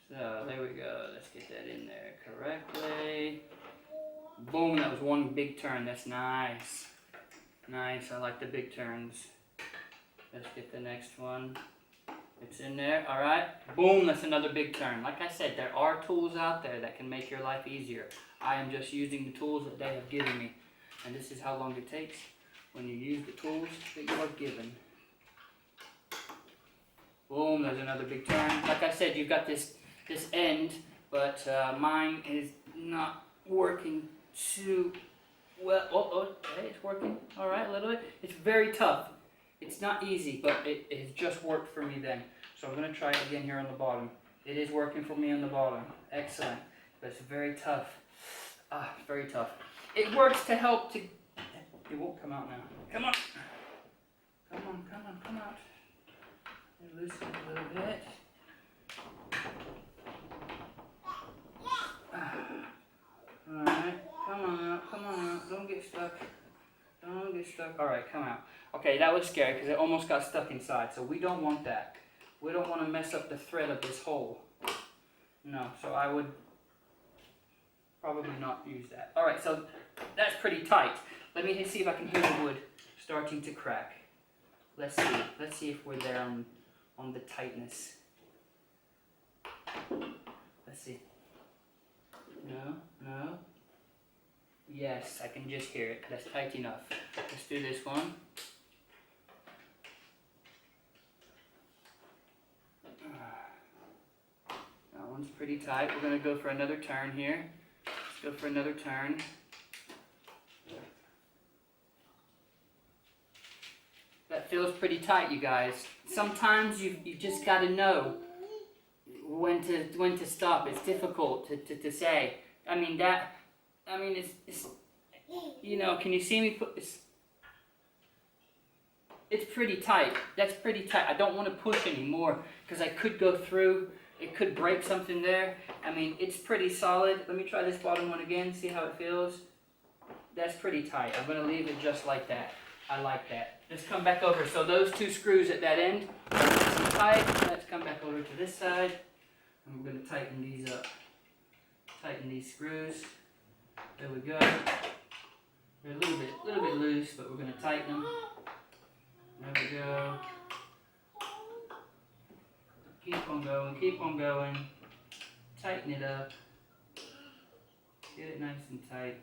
So there we go, let's get that in there correctly. Boom, that was one big turn, that's nice. Nice, I like the big turns. Let's get the next one. It's in there, alright. Boom, that's another big turn. Like I said, there are tools out there that can make your life easier. I am just using the tools that they have given me. And this is how long it takes when you use the tools that you are given. Boom, there's another big turn. Like I said, you've got this end, but mine is not working too well. Okay, it's working. All right, a little bit. It's very tough. It's not easy, but it has just worked for me then. So I'm going to try it again here on the bottom. It is working for me on the bottom. Excellent. But it's very tough. Very tough. It works to help to... It won't come out now. Come on. Come on, come on, come out. Loosen it a little bit. Alright, come on out, come on out. Don't get stuck. Don't get stuck. Alright, come out. Okay, that was scary because it almost got stuck inside. So we don't want that. We don't want to mess up the thread of this hole. No, so I would probably not use that. Alright, so that's pretty tight. Let me see if I can hear the wood starting to crack. Let's see. Let's see if we're there on the tightness. Let's see. No, no. Yes, I can just hear it. That's tight enough. Let's do this one. That one's pretty tight. We're going to go for another turn here. Let's go for another turn. That feels pretty tight, you guys. Sometimes you just got to know when to stop. It's difficult to say. It's you know, can you see me put this? It's pretty tight. That's pretty tight. I don't want to push anymore because I could go through. It could break something there. I mean, it's pretty solid. Let me try this bottom one again, see how it feels. That's pretty tight. I'm going to leave it just like that. I like that. Let's come back over. So those two screws at that end are nice and tight. Let's come back over to this side. And we're going to tighten these up. Tighten these screws. There we go. They're a little bit loose, but we're going to tighten them. There we go. Keep on going, keep on going. Tighten it up. Get it nice and tight.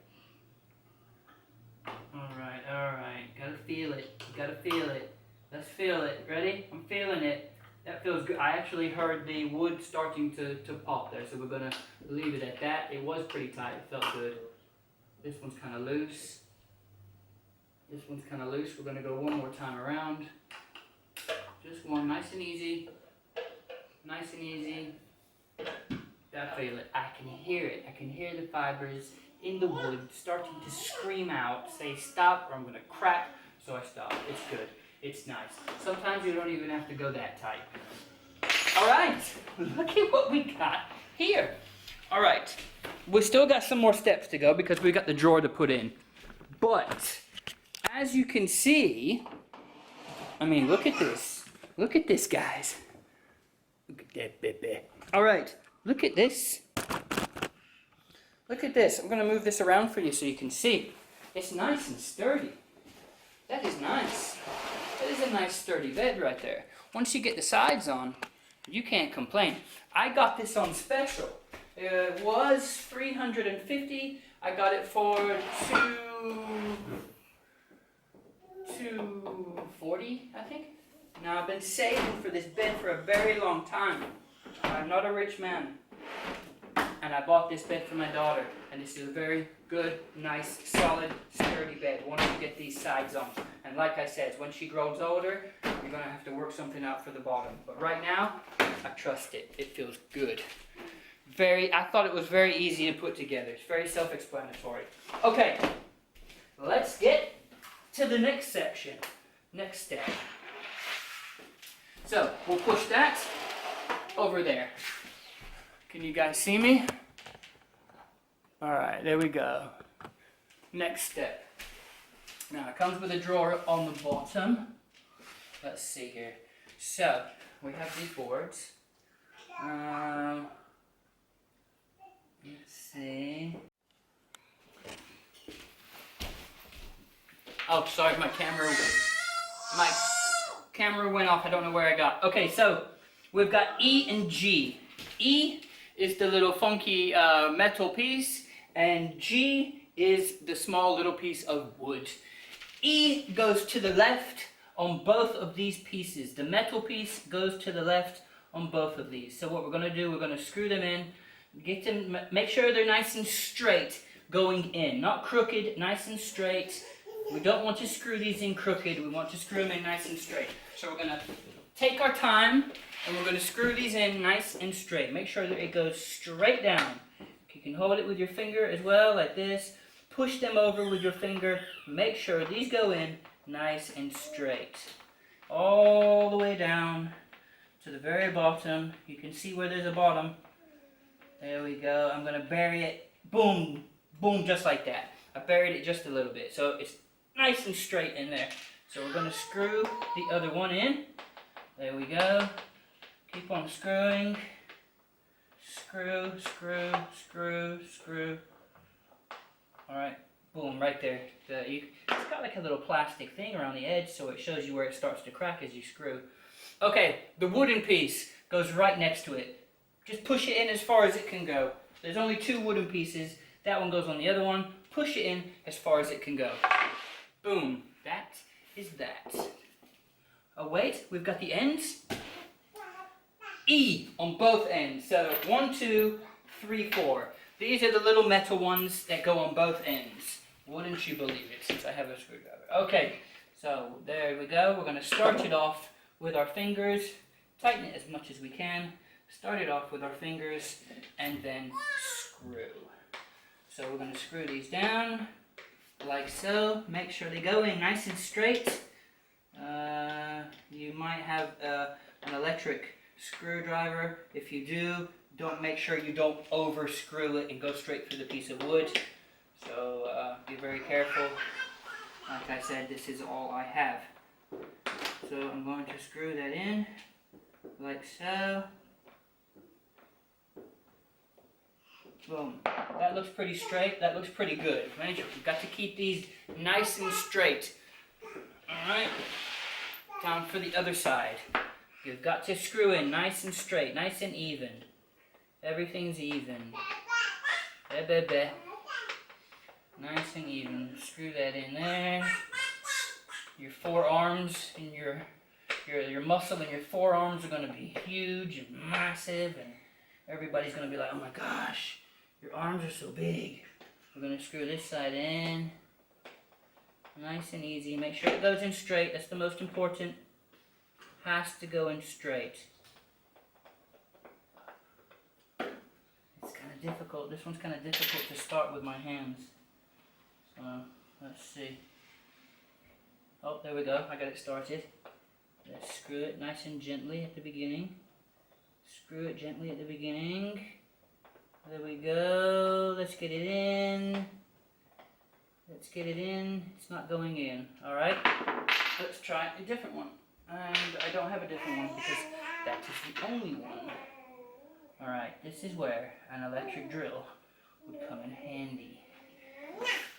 Alright, alright. Gotta feel it. Gotta feel it. Let's feel it. Ready? I'm feeling it. That feels good. I actually heard the wood starting to pop there, so we're gonna leave it at that. It was pretty tight. It felt good. This one's kind of loose. This one's kind of loose. We're gonna go one more time around. Just one, nice and easy. Nice and easy. I feel it. I can hear it. I can hear the fibers in the wood starting to scream out, say stop, or I'm gonna crack. So I stop. It's good. It's nice. Sometimes you don't even have to go that tight. All right. Look at what we got here. All right. We still got some more steps to go because we got the drawer to put in. But as you can see, I mean, look at this. Look at this, guys. Look at that baby. All right. Look at this. Look at this. I'm going to move this around for you so you can see. It's nice and sturdy. That is nice. That is a nice sturdy bed right there. once you get the sides on, you can't complain. I got this on special. It was $350. I got it for $240, I think. Now I've been saving for this bed for a very long time. I'm not a rich man, and I bought this bed for my daughter, and this is a very good, nice, solid, sturdy bed once you get these sides on. And like I said, when she grows older, you're going to have to work something out for the bottom. But right now, I trust it. It feels good. I thought it was very easy to put together. It's very self-explanatory. Okay, let's get to the next section. Next step. So, we'll push that over there. Can you guys see me? Alright, there we go. Next step. Now, it comes with a drawer on the bottom. Let's see here. So, we have these boards. Let's see. Oh, sorry, my camera went off. I don't know where I got. Okay, so we've got E and G. E is the little funky metal piece, and G is the small little piece of wood. E goes to the left on both of these pieces. The metal piece goes to the left on both of these. So what we're going to do, we're going to screw them in, make sure they're nice and straight going in, not crooked, nice and straight. We don't want to screw these in crooked, we want to screw them in nice and straight. So we're going to take our time, and we're going to screw these in nice and straight. Make sure that it goes straight down. You can hold it with your finger as well, like this. Push them over with your finger. Make sure these go in nice and straight. All the way down to the very bottom. You can see where there's a bottom. There we go. I'm going to bury it. Boom. Boom, just like that. I buried it just a little bit. So it's nice and straight in there. So we're going to screw the other one in. There we go. Keep on screwing. Screw, screw, screw, screw. Alright, boom, right there. It's got like a little plastic thing around the edge, so it shows you where it starts to crack as you screw. Okay, the wooden piece goes right next to it. Just push it in as far as it can go. There's only 2 wooden pieces. That one goes on the other one. Push it in as far as it can go. Boom, that is that. Oh wait, we've got the ends. E on both ends. So 1, 2, 3, 4. These are the little metal ones that go on both ends. Wouldn't you believe it, since I have a screwdriver. Okay, so there we go. We're going to start it off with our fingers. Tighten it as much as we can. Start it off with our fingers and then screw. So we're going to screw these down like so. Make sure they go in nice and straight. You might have an electric screwdriver. If you do, make sure you don't over screw it and go straight through the piece of wood. So be very careful. Like I said, this is all I have. So I'm going to screw that in like so. Boom. That looks pretty straight. That looks pretty good. You've got to keep these nice and straight. Alright. Down for the other side. You've got to screw in nice and straight, nice and even. Everything's even. Nice and even. Screw that in there. Your forearms and your muscle and your forearms are going to be huge and massive, and everybody's going to be like, oh my gosh, your arms are so big. We're going to screw this side in. Nice and easy. Make sure it goes in straight. That's the most important. Has to go in straight. It's kind of difficult. This one's kind of difficult to start with my hands. So, let's see. Oh, there we go. I got it started. Let's screw it nice and gently at the beginning. Screw it gently at the beginning. There we go. Let's get it in. Let's get it in. It's not going in. Alright. Let's try a different one. And I don't have a different one because that is the only one. Alright, this is where an electric drill would come in handy.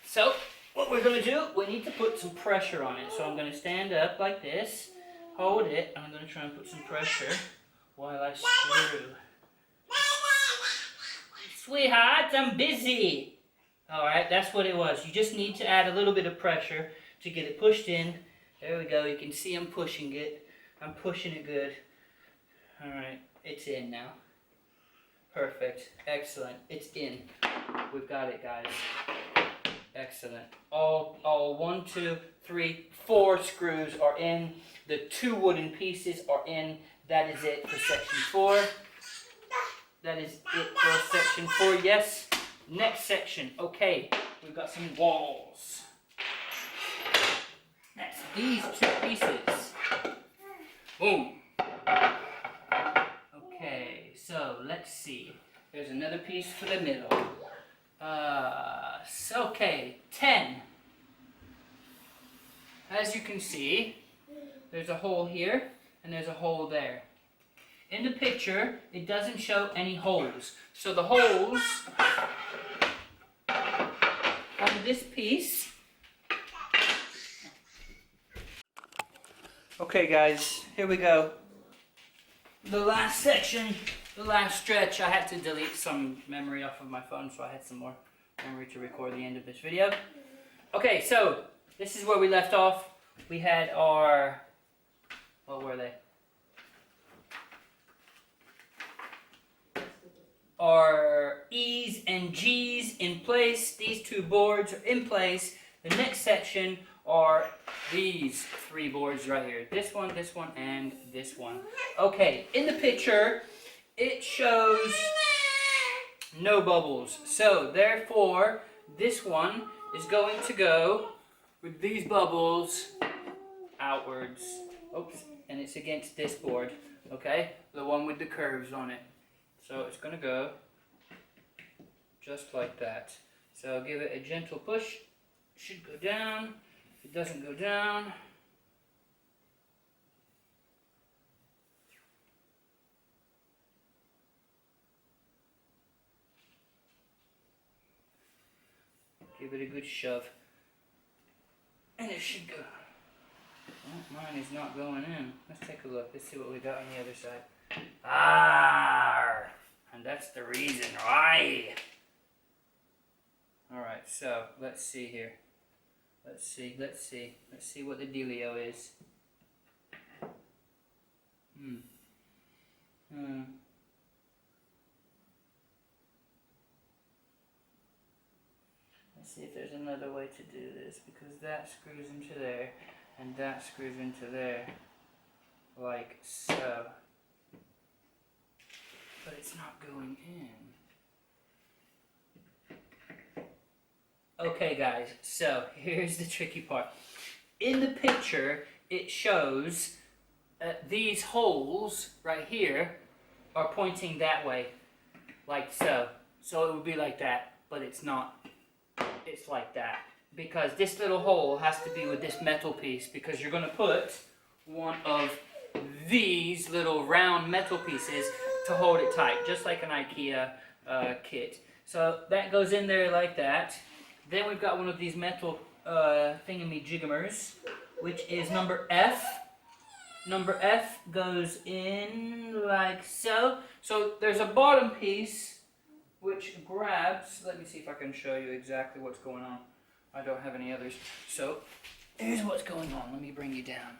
So, what we're going to do, we need to put some pressure on it. So I'm going to stand up like this, hold it. I'm going to try and put some pressure while I screw. Sweetheart, I'm busy. Alright, that's what it was. You just need to add a little bit of pressure to get it pushed in. There we go. You can see I'm pushing it. I'm pushing it good. Alright, it's in now. Perfect. Excellent. It's in. We've got it, guys. Excellent. All 1, 2, 3, 4 screws are in. The 2 wooden pieces are in. That is it for section 4. That is it for section 4. Yes. Next section. Okay. We've got some walls. That's these 2 pieces. Boom. Okay. So let's see. There's another piece for the middle. Okay. 10. As you can see, there's a hole here and there's a hole there. In the picture, it doesn't show any holes. So the holes on this piece. Okay guys, here we go. The last section, the last stretch. I had to delete some memory off of my phone, so I had some more memory to record the end of this video. Okay, so this is where we left off. We had our, what were they? Our E's and G's in place. These 2 boards are in place. The next section are these 3 boards right here. This one, and this one. Okay, in the picture, it shows no bubbles. So, therefore, this one is going to go with these bubbles outwards. Oops, and it's against this board. Okay, the one with the curves on it. So it's going to go just like that. So give it a gentle push. It should go down. If it doesn't go down, give it a good shove. And it should go. Well, mine is not going in. Let's take a look. Let's see what we got on the other side. Ah! And that's the reason why. Alright, so let's see here. Let's see what the dealio is. Let's see if there's another way to do this, because that screws into there, and that screws into there, like so. But it's not going in. Okay guys, so here's the tricky part. In the picture, it shows these holes right here are pointing that way, like so. So it would be like that, but it's not. It's like that. Because this little hole has to be with this metal piece, because you're going to put one of these little round metal pieces to hold it tight, just like an IKEA kit. So that goes in there like that. Then we've got one of these metal thingamajiggamers, which is number F. Number F goes in like so. So there's a bottom piece which grabs. Let me see if I can show you exactly what's going on. I don't have any others. So here's what's going on. Let me bring you down.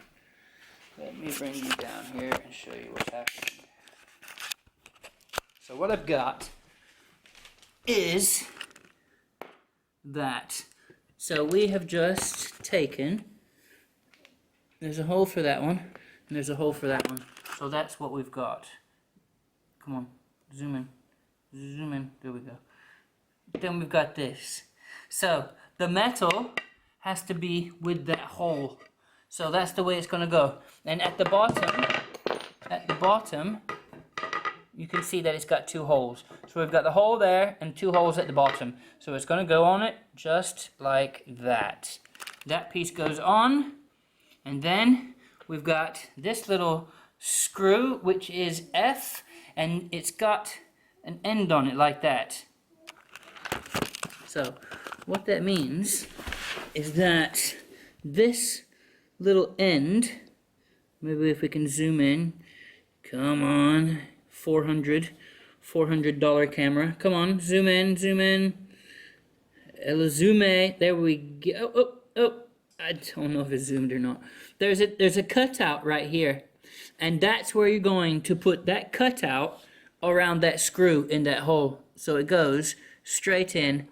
Let me bring you down here and show you what's happening. So what I've got is that. So we have just taken, there's a hole for that one, and there's a hole for that one. So that's what we've got. Come on, zoom in. Zoom in. There we go. Then we've got this. So the metal has to be with that hole. So that's the way it's going to go. And at the bottom, you can see that it's got 2 holes. So we've got the hole there and 2 holes at the bottom. So it's going to go on it just like that. That piece goes on. And then we've got this little screw, which is F, and it's got an end on it like that. So what that means is that this little end Maybe if we can zoom in. Come on. $400 camera. Come on, zoom in, zoom in. Zoom. There we go. Oh. I don't know if it's zoomed or not. There's a cutout right here. And that's where you're going to put that cutout around that screw in that hole. So it goes straight in,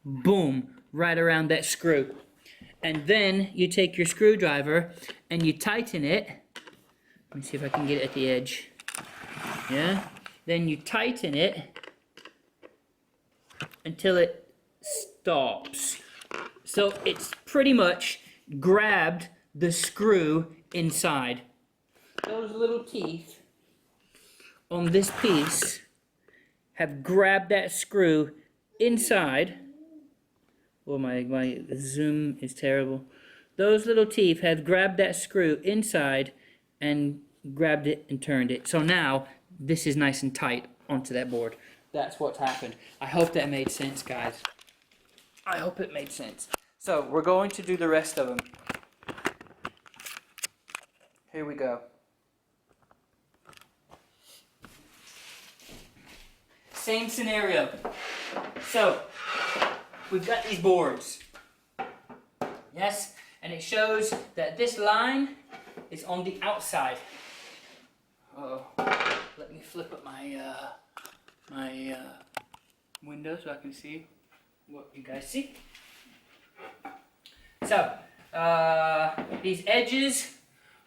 boom, right around that screw. And then you take your screwdriver and you tighten it. Let me see if I can get it at the edge. Yeah? Then you tighten it until it stops. So it's pretty much grabbed the screw inside. Those little teeth on this piece have grabbed that screw inside. Oh, my zoom is terrible. Those little teeth have grabbed that screw inside and grabbed it and turned it. So now this is nice and tight onto that board. That's what's happened. I hope that made sense, guys. I hope it made sense. So we're going to do the rest of them. Here we go. Same scenario. So we've got these boards. Yes, and it shows that this line is on the outside. Uh-oh. Let me flip up my window so I can see what you guys see. So these edges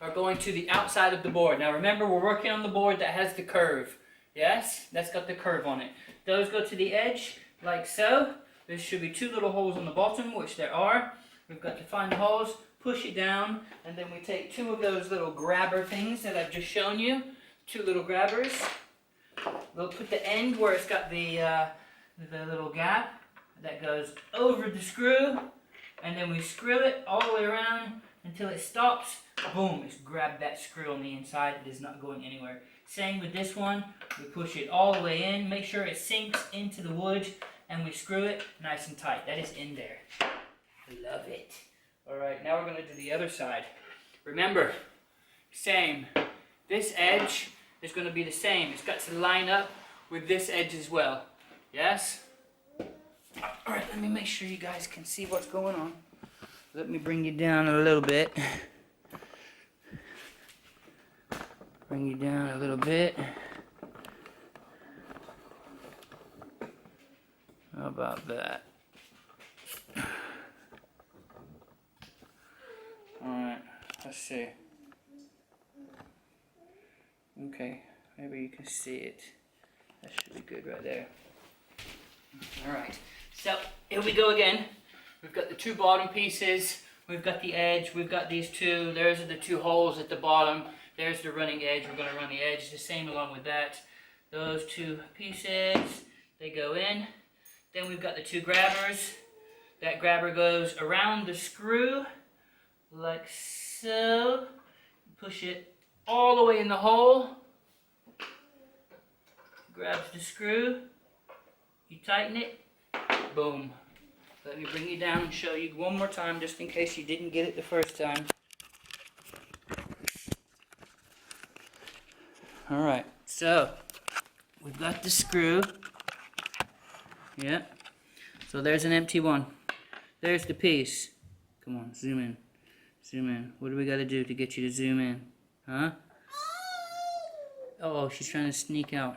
are going to the outside of the board. Now remember, we're working on the board that has the curve. Yes, that's got the curve on it. Those go to the edge like so. There should be 2 little holes on the bottom, which there are. We've got to find the holes, push it down, and then we take 2 of those little grabber things that I've just shown you. 2 little grabbers. We'll put the end where it's got the little gap that goes over the screw, and then we screw it all the way around until it stops. Boom, it's grabbed that screw on the inside. It is not going anywhere. Same with this one. We push it all the way in, make sure it sinks into the wood, and we screw it nice and tight. That is in there. Love it. Alright, now we're going to do the other side. Remember, same. This edge is going to be the same. It's got to line up with this edge as well. Yes? Alright, let me make sure you guys can see what's going on. Let me bring you down a little bit. Bring you down a little bit. How about that? Alright, let's see. Okay, maybe you can see it. That should be good right there. Alright, so here we go again. We've got the 2 bottom pieces. We've got the edge. We've got these 2. There's are the 2 holes at the bottom. There's the running edge. We're going to run the edge the same along with that. Those 2 pieces, they go in. Then we've got the 2 grabbers. That grabber goes around the screw like so. Push it all the way in the hole. Grabs the screw. You tighten it. Boom. Let me bring you down and show you one more time just in case you didn't get it the first time. Alright, so we've got the screw. Yeah. So there's an empty one. There's the piece. Come on, zoom in. Zoom in. What do we got to do to get you to zoom in? Huh? Oh, she's trying to sneak out.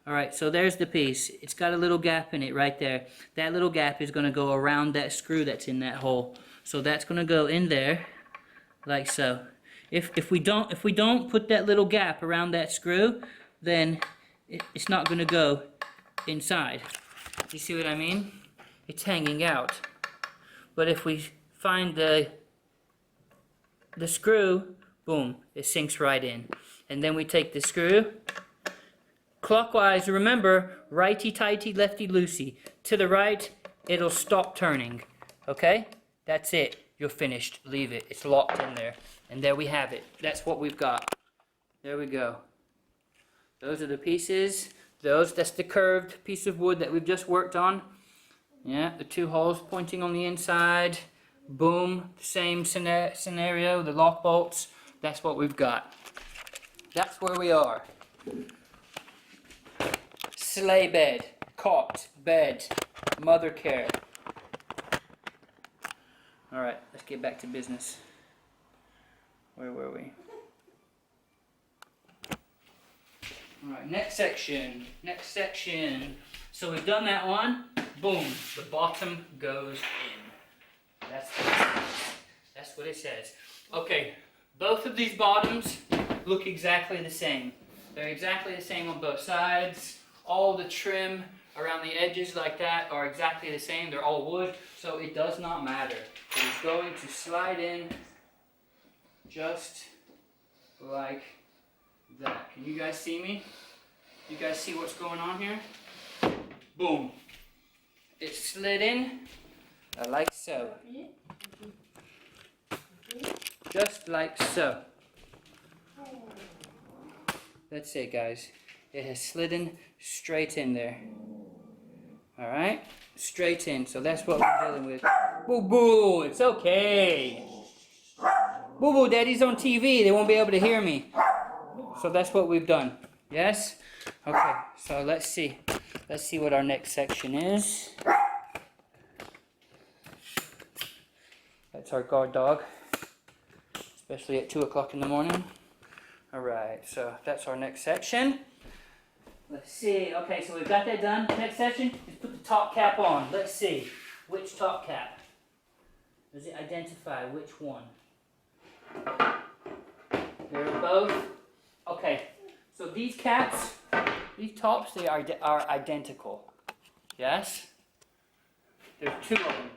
Alright, so there's the piece. It's got a little gap in it right there. That little gap is going to go around that screw that's in that hole. So that's going to go in there like so. If we don't put that little gap around that screw, then it's not going to go inside. You see what I mean? It's hanging out. But if we find the screw, boom, it sinks right in. And then we take the screw clockwise. Remember, righty-tighty, lefty-loosey. To the right, it'll stop turning. Okay? That's it. You're finished. Leave it. It's locked in there. And there we have it. That's what we've got. There we go. Those are the pieces. That's the curved piece of wood that we've just worked on. Yeah, the 2 holes pointing on the inside. Boom. Same scenario. The lock bolts That's what we've got. That's where we are. Sleigh bed, cot, bed, mothercare. All right, let's get back to business. Where were we? All right, next section. Next section. So we've done that one. Boom, the bottom goes in. That's what it says. That's what it says. Okay, both of these bottoms look exactly the same. They're exactly the same on both sides. All the trim around the edges like that are exactly the same. They're all wood, so it does not matter. It is going to slide in just like that. Can you guys see me? You guys see what's going on here? Boom. It slid in like so. Just like so. That's it, guys. It has slidden straight in there. Alright? Straight in. So that's what we're dealing with. Boo boo! It's okay. Boo boo, Daddy's on TV. They won't be able to hear me. So that's what we've done. Yes? Okay, so let's see. Let's see what our next section is. That's our guard dog. Especially at 2 o'clock in the morning. Alright, so that's our next section. Let's see. Okay, so we've got that done. Next section is put the top cap on. Let's see. Which top cap? Does it identify which one? They're both. Okay, so these caps, these tops, they are identical. Yes? There's 2 of them.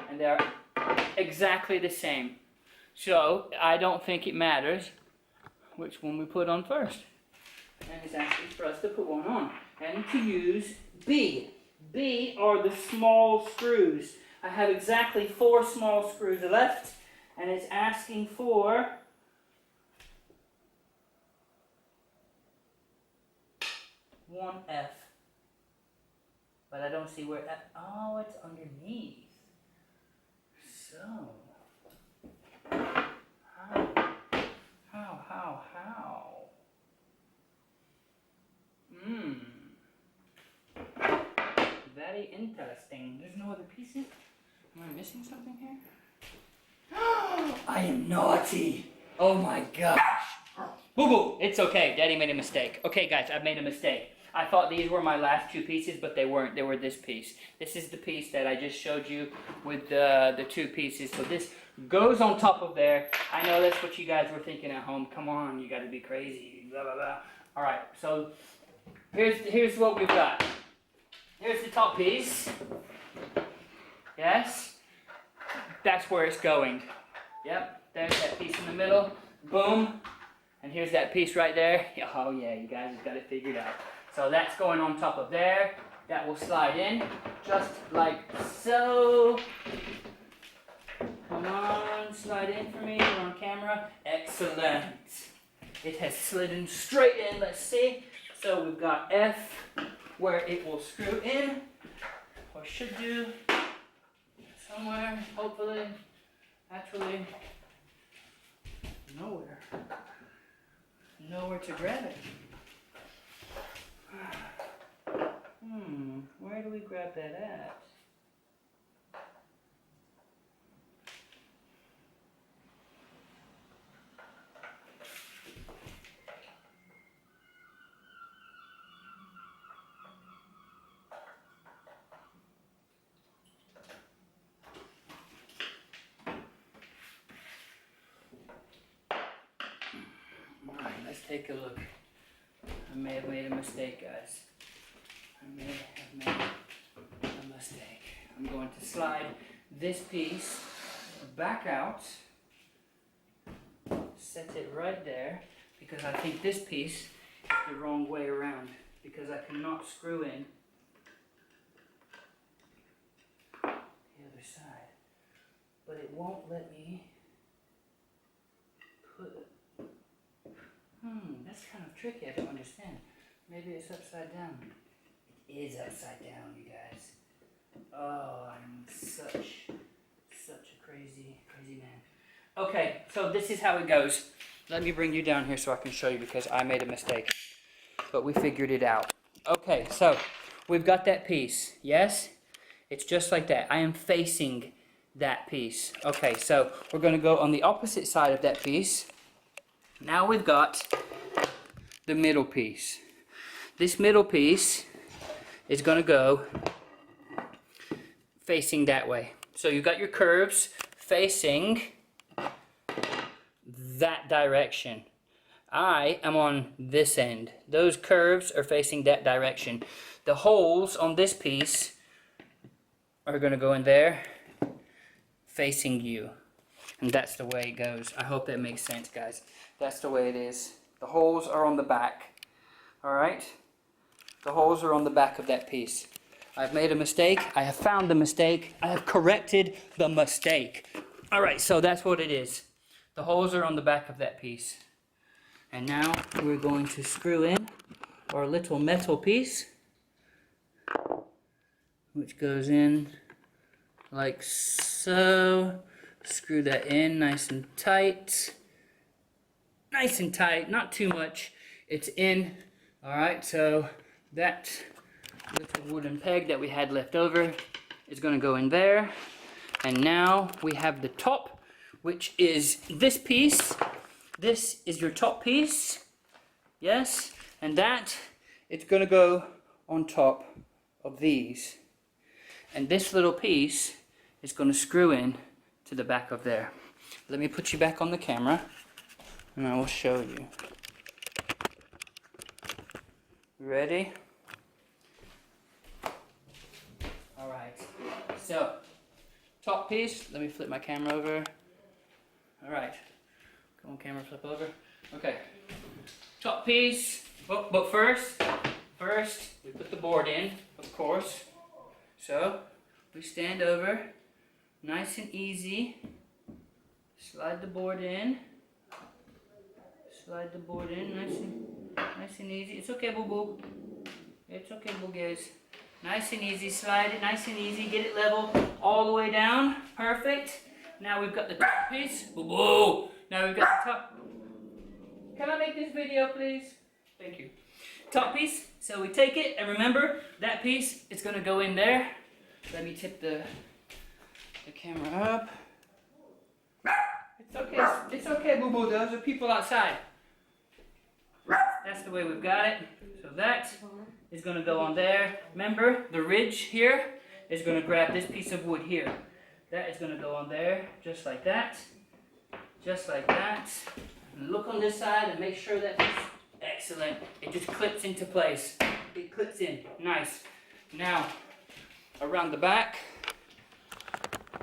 And they're exactly the same. So, I don't think it matters which one we put on first. And it's asking for us to put one on. And to use B. B are the small screws. I have exactly 4 small screws left. And it's asking for one F. But I don't see where F. Oh, it's underneath. So. How? Very interesting. There's no other pieces? Am I missing something here? I am naughty. Oh my gosh. Boo boo. It's okay. Daddy made a mistake. Okay, guys, I've made a mistake. I thought these were my last 2 pieces, but they weren't. They were this piece. This is the piece that I just showed you with the 2 pieces. So this goes on top of there. I know that's what you guys were thinking at home. Come on, you got to be crazy. Blah blah blah. All right. So here's what we've got. Here's the top piece. Yes. That's where it's going. Yep. There's that piece in the middle. Boom. And here's that piece right there. Oh yeah, you guys have got it figured out. So that's going on top of there. That will slide in just like so. Come on, slide in for me. We're on camera. Excellent. It has slidden straight in. Let's see. So we've got F where it will screw in, or should do somewhere. Hopefully, actually, nowhere. Nowhere to grab it. Where do we grab that at? Alright, let's take a look. I may have made a mistake, guys. I may have made a mistake. I'm going to slide this piece back out, set it right there, because I think this piece is the wrong way around, because I cannot screw in the other side. But it won't let me put it. That's kind of tricky. I don't understand. Maybe it's upside down. It is upside down, you guys. Oh, I'm such a crazy man. Okay, so this is how it goes. let me bring you down here so I can show you because I made a mistake. But we figured it out. Okay, so we've got that piece. Yes? It's just like that. I am facing that piece. Okay, so we're going to go on the opposite side of that piece. Now we've got the middle piece. This middle piece is going to go facing that way. So you've got your curves facing that direction. I am on this end. Those curves are facing that direction. The holes on this piece are going to go in there facing you. And that's the way it goes. I hope that makes sense, guys. That's the way it is. The holes are on the back. Alright? The holes are on the back of that piece. I've made a mistake. I have found the mistake. I have corrected the mistake. Alright, so that's what it is. The holes are on the back of that piece. And now we're going to screw in our little metal piece, which goes in like so. Screw that in nice and tight. Nice and tight, not too much. It's in. Alright, so that little wooden peg that we had left over is going to go in there. And now we have the top, which is this piece. This is your top piece. Yes? And that, it's going to go on top of these. And this little piece is going to screw in to the back of there. Let me put you back on the camera and I will show you. Ready? Alright, so top piece, let me flip my camera over. Alright, come on camera, flip over. Okay, top piece, but first we put the board in, of course. So we stand over, nice and easy, slide the board in. Slide the board in, nice and easy. It's okay, boo boo. It's okay, boo guys. Nice and easy. Slide it, nice and easy. Get it level all the way down. Perfect. Now we've got the top piece. Boo boo. Now we've got the top. Can I make this video, please? Thank you. Top piece. So we take it, and remember that piece. It's gonna go in there. Let me tip the camera up. It's okay. It's okay, boo boo. Those are people outside. That's the way we've got it. So that is going to go on there. Remember, the ridge here is going to grab this piece of wood here. That is going to go on there, just like that. Just like that. And look on this side and make sure that it's excellent. It just clips into place. It clips in. Nice. Now, around the back,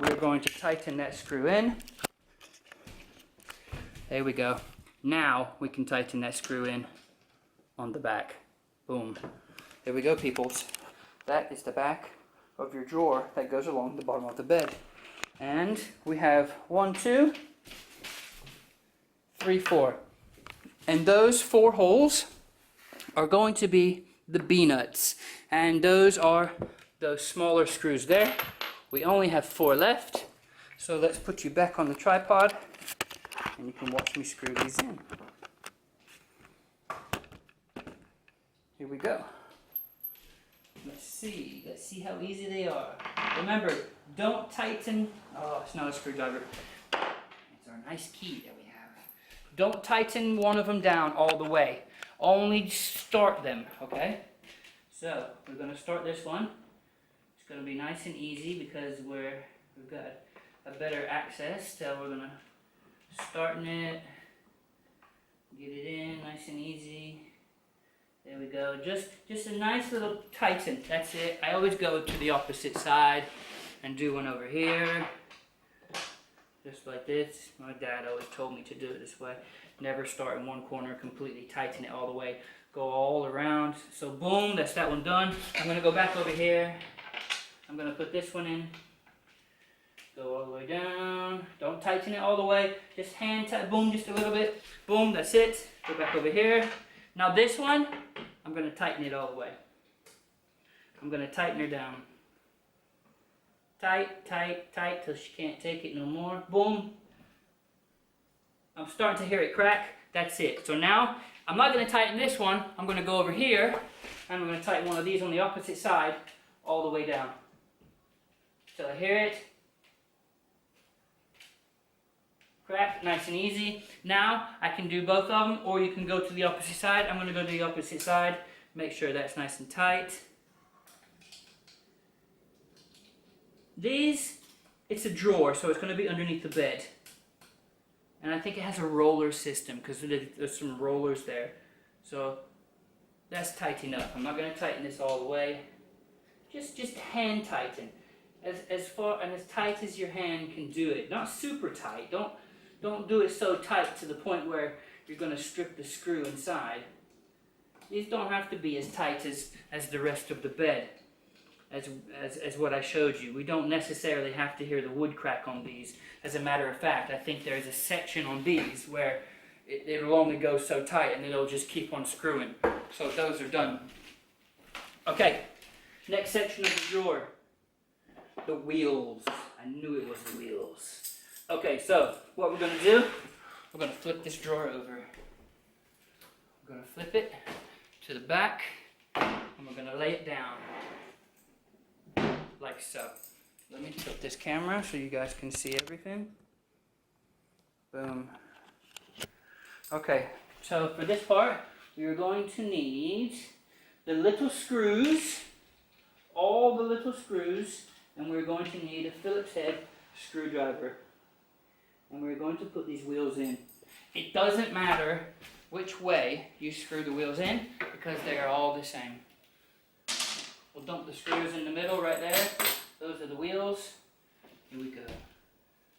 we're going to tighten that screw in. There we go. Now we can tighten that screw in on the back. Boom. There we go, peoples. That is the back of your drawer that goes along the bottom of the bed. And we have 1, 2, 3, 4. And those 4 holes are going to be the B-nuts. And those are those smaller screws there. We only have 4 left. So let's put you back on the tripod. And you can watch me screw these in. Here we go. Let's see how easy they are. Remember, don't tighten, oh, it's not a screwdriver. It's our nice key that we have. Don't tighten one of them down all the way. Only start them, okay? So, we're gonna start this one. It's gonna be nice and easy because we've got a better access, so we're gonna starting it, get it in nice and easy. There we go. Just a nice little tighten. That's it. I always go to the opposite side and do one over here. Just like this. My dad always told me to do it this way. Never start in one corner, completely tighten it all the way. Go all around. So boom, that's that one done. I'm going to go back over here. I'm going to put this one in. Go all the way down. Don't tighten it all the way. Just hand tight. Boom, just a little bit. Boom, that's it. Go back over here. Now this one, I'm going to tighten it all the way. I'm going to tighten her down. Tight, tight, tight till she can't take it no more. Boom. I'm starting to hear it crack. That's it. So now, I'm not going to tighten this one. I'm going to go over here, and I'm going to tighten one of these on the opposite side, all the way down. So I hear it. Crack, nice and easy. Now, I can do both of them, or you can go to the opposite side. I'm going to go to the opposite side. Make sure that's nice and tight. These, it's a drawer, so it's going to be underneath the bed. And I think it has a roller system, because there's some rollers there. So, that's tight enough. I'm not going to tighten this all the way. Just hand tighten. As far and as tight as your hand can do it. Not super tight. Don't do it so tight to the point where you're going to strip the screw inside. These don't have to be as tight as the rest of the bed, as what I showed you. We don't necessarily have to hear the wood crack on these. As a matter of fact, I think there's a section on these where it'll only go so tight and it'll just keep on screwing. So those are done. Okay, next section of the drawer. The wheels. I knew it was the wheels. Okay, so what we're going to do, we're going to flip this drawer over. We're going to flip it to the back, and we're going to lay it down, like so. Let me tilt this camera so you guys can see everything. Boom. Okay, so for this part, we are going to need the little screws, all the little screws, and we're going to need a Phillips head screwdriver. And we're going to put these wheels in. It doesn't matter which way you screw the wheels in, because they are all the same. We'll dump the screws in the middle right there. Those are the wheels. Here we go.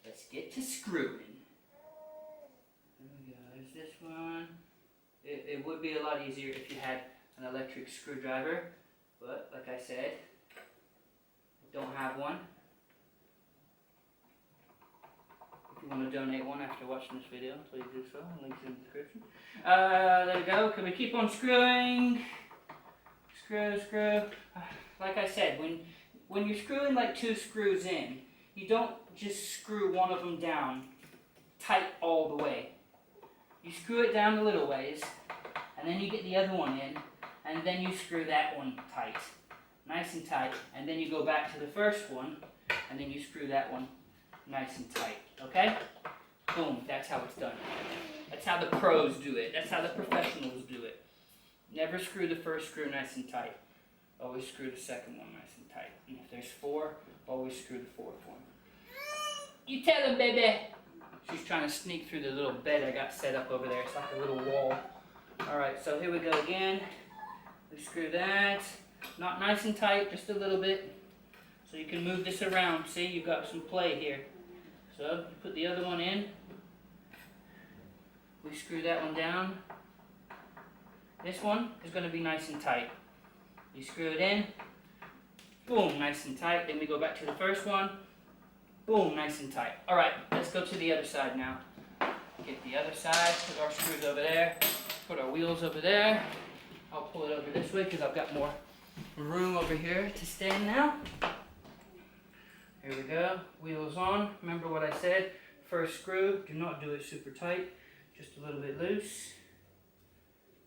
Let's get to screwing. There we go. There's this one. It would be a lot easier if you had an electric screwdriver, but like I said, I don't have one. If you want to donate one after watching this video, please do so. Links in the description. There we go. Can we keep on screwing? Screw. Like I said, when you're screwing like 2 screws in, you don't just screw one of them down tight all the way. You screw it down a little ways, and then you get the other one in, and then you screw that one tight. Nice and tight. And then you go back to the first one, and then you screw that one nice and tight. Okay? Boom. That's how it's done. That's how the pros do it. That's how the professionals do it. Never screw the first screw nice and tight. Always screw the second one nice and tight. And if there's 4, always screw the 4th one. You tell him, baby. She's trying to sneak through the little bed I got set up over there. It's like a little wall. Alright, so here we go again. We screw that. Not nice and tight, just a little bit. So you can move this around. See, you've got some play here. So you put the other one in. We screw that one down. This one is going to be nice and tight. You screw it in. Boom, nice and tight. Then we go back to the first one. Boom, nice and tight. Alright, let's go to the other side now. Get the other side, put our screws over there, put our wheels over there. I'll pull it over this way because I've got more room over here to stand now. Here we go, wheels on. Remember what I said, first screw, do not do it super tight, just a little bit loose.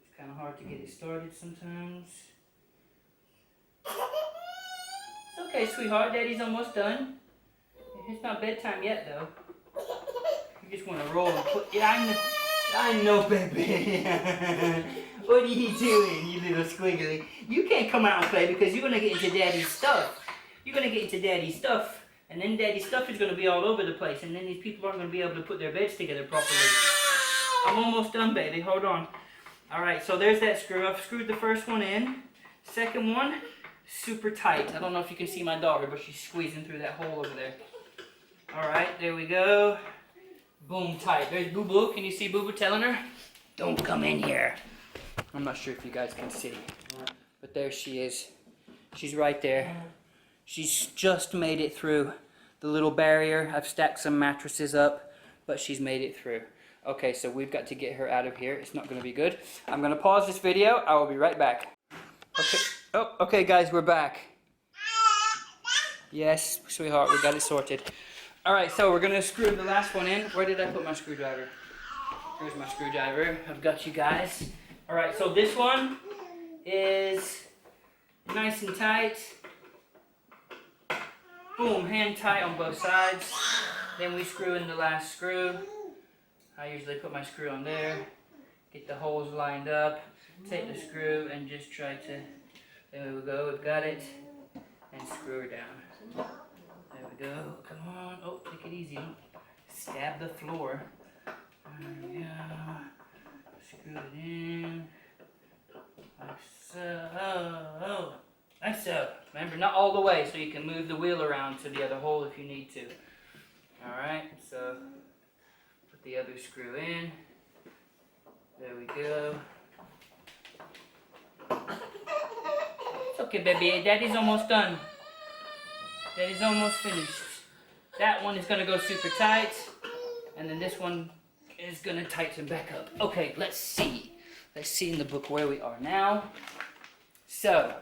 It's kind of hard to get it started sometimes. It's okay, sweetheart, Daddy's almost done. It's not bedtime yet though. You just want to roll and put, yeah, I know, baby. What are you doing, you little squiggly? You can't come out and play because you're going to get into Daddy's stuff. You're going to get into Daddy's stuff. And then Daddy's stuff is going to be all over the place. And then these people aren't going to be able to put their beds together properly. I'm almost done, baby. Hold on. Alright, so there's that screw. I've screwed the first one in. Second one, super tight. I don't know if you can see my daughter, but she's squeezing through that hole over there. Alright, there we go. Boom, tight. There's Boo Boo. Can you see Boo Boo telling her? Don't come in here. I'm not sure if you guys can see. But there she is. She's right there. She's just made it through the little barrier. I've stacked some mattresses up, but she's made it through. Okay, so we've got to get her out of here. It's not going to be good. I'm going to pause this video. I will be right back. Okay. Oh, okay, guys, we're back. Yes, sweetheart, we got it sorted. All right, so we're going to screw the last one in. Where did I put my screwdriver? Here's my screwdriver. I've got you guys. Alright, so this one is nice and tight. Boom, hand tight on both sides. Then we screw in the last screw. I usually put my screw on there. Get the holes lined up. Take the screw and just try to... There we go, we've got it. And screw her down. There we go. Come on. Oh, take it easy. Don't stab the floor. There we go. Screw it in. Like so. Oh. Like so. Remember, not all the way, so you can move the wheel around to the other hole if you need to. Alright, so put the other screw in. There we go. It's okay, baby. Daddy's almost done. Daddy's almost finished. That one is going to go super tight. And then this one is going to tighten back up. Okay, let's see. Let's see in the book where we are now. So,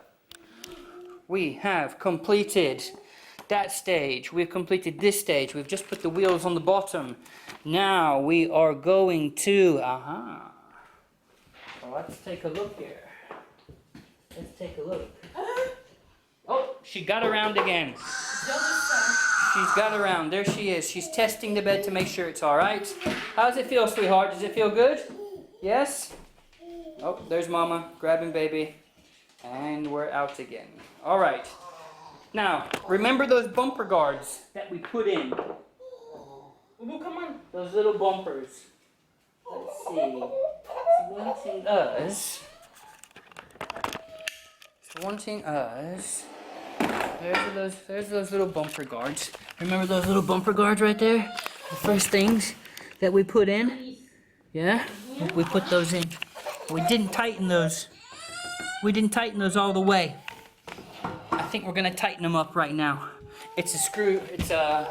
we have completed that stage. We've completed this stage. We've just put the wheels on the bottom. Now we are going to... So let's take a look here. Let's take a look. Oh, she got around again. She's got around. There she is. She's testing the bed to make sure it's all right. How does it feel, sweetheart? Does it feel good? Yes? Oh, there's Mama grabbing baby. And we're out again. All right. Now, remember those bumper guards that we put in? Ubu, come on. Those little bumpers. Let's see. It's wanting us. There's those little bumper guards. Remember those little bumper guards right there? The first things that we put in? Yeah? We put those in. We didn't tighten those. We didn't tighten those all the way. I think we're gonna tighten them up right now. It's a screw, it's the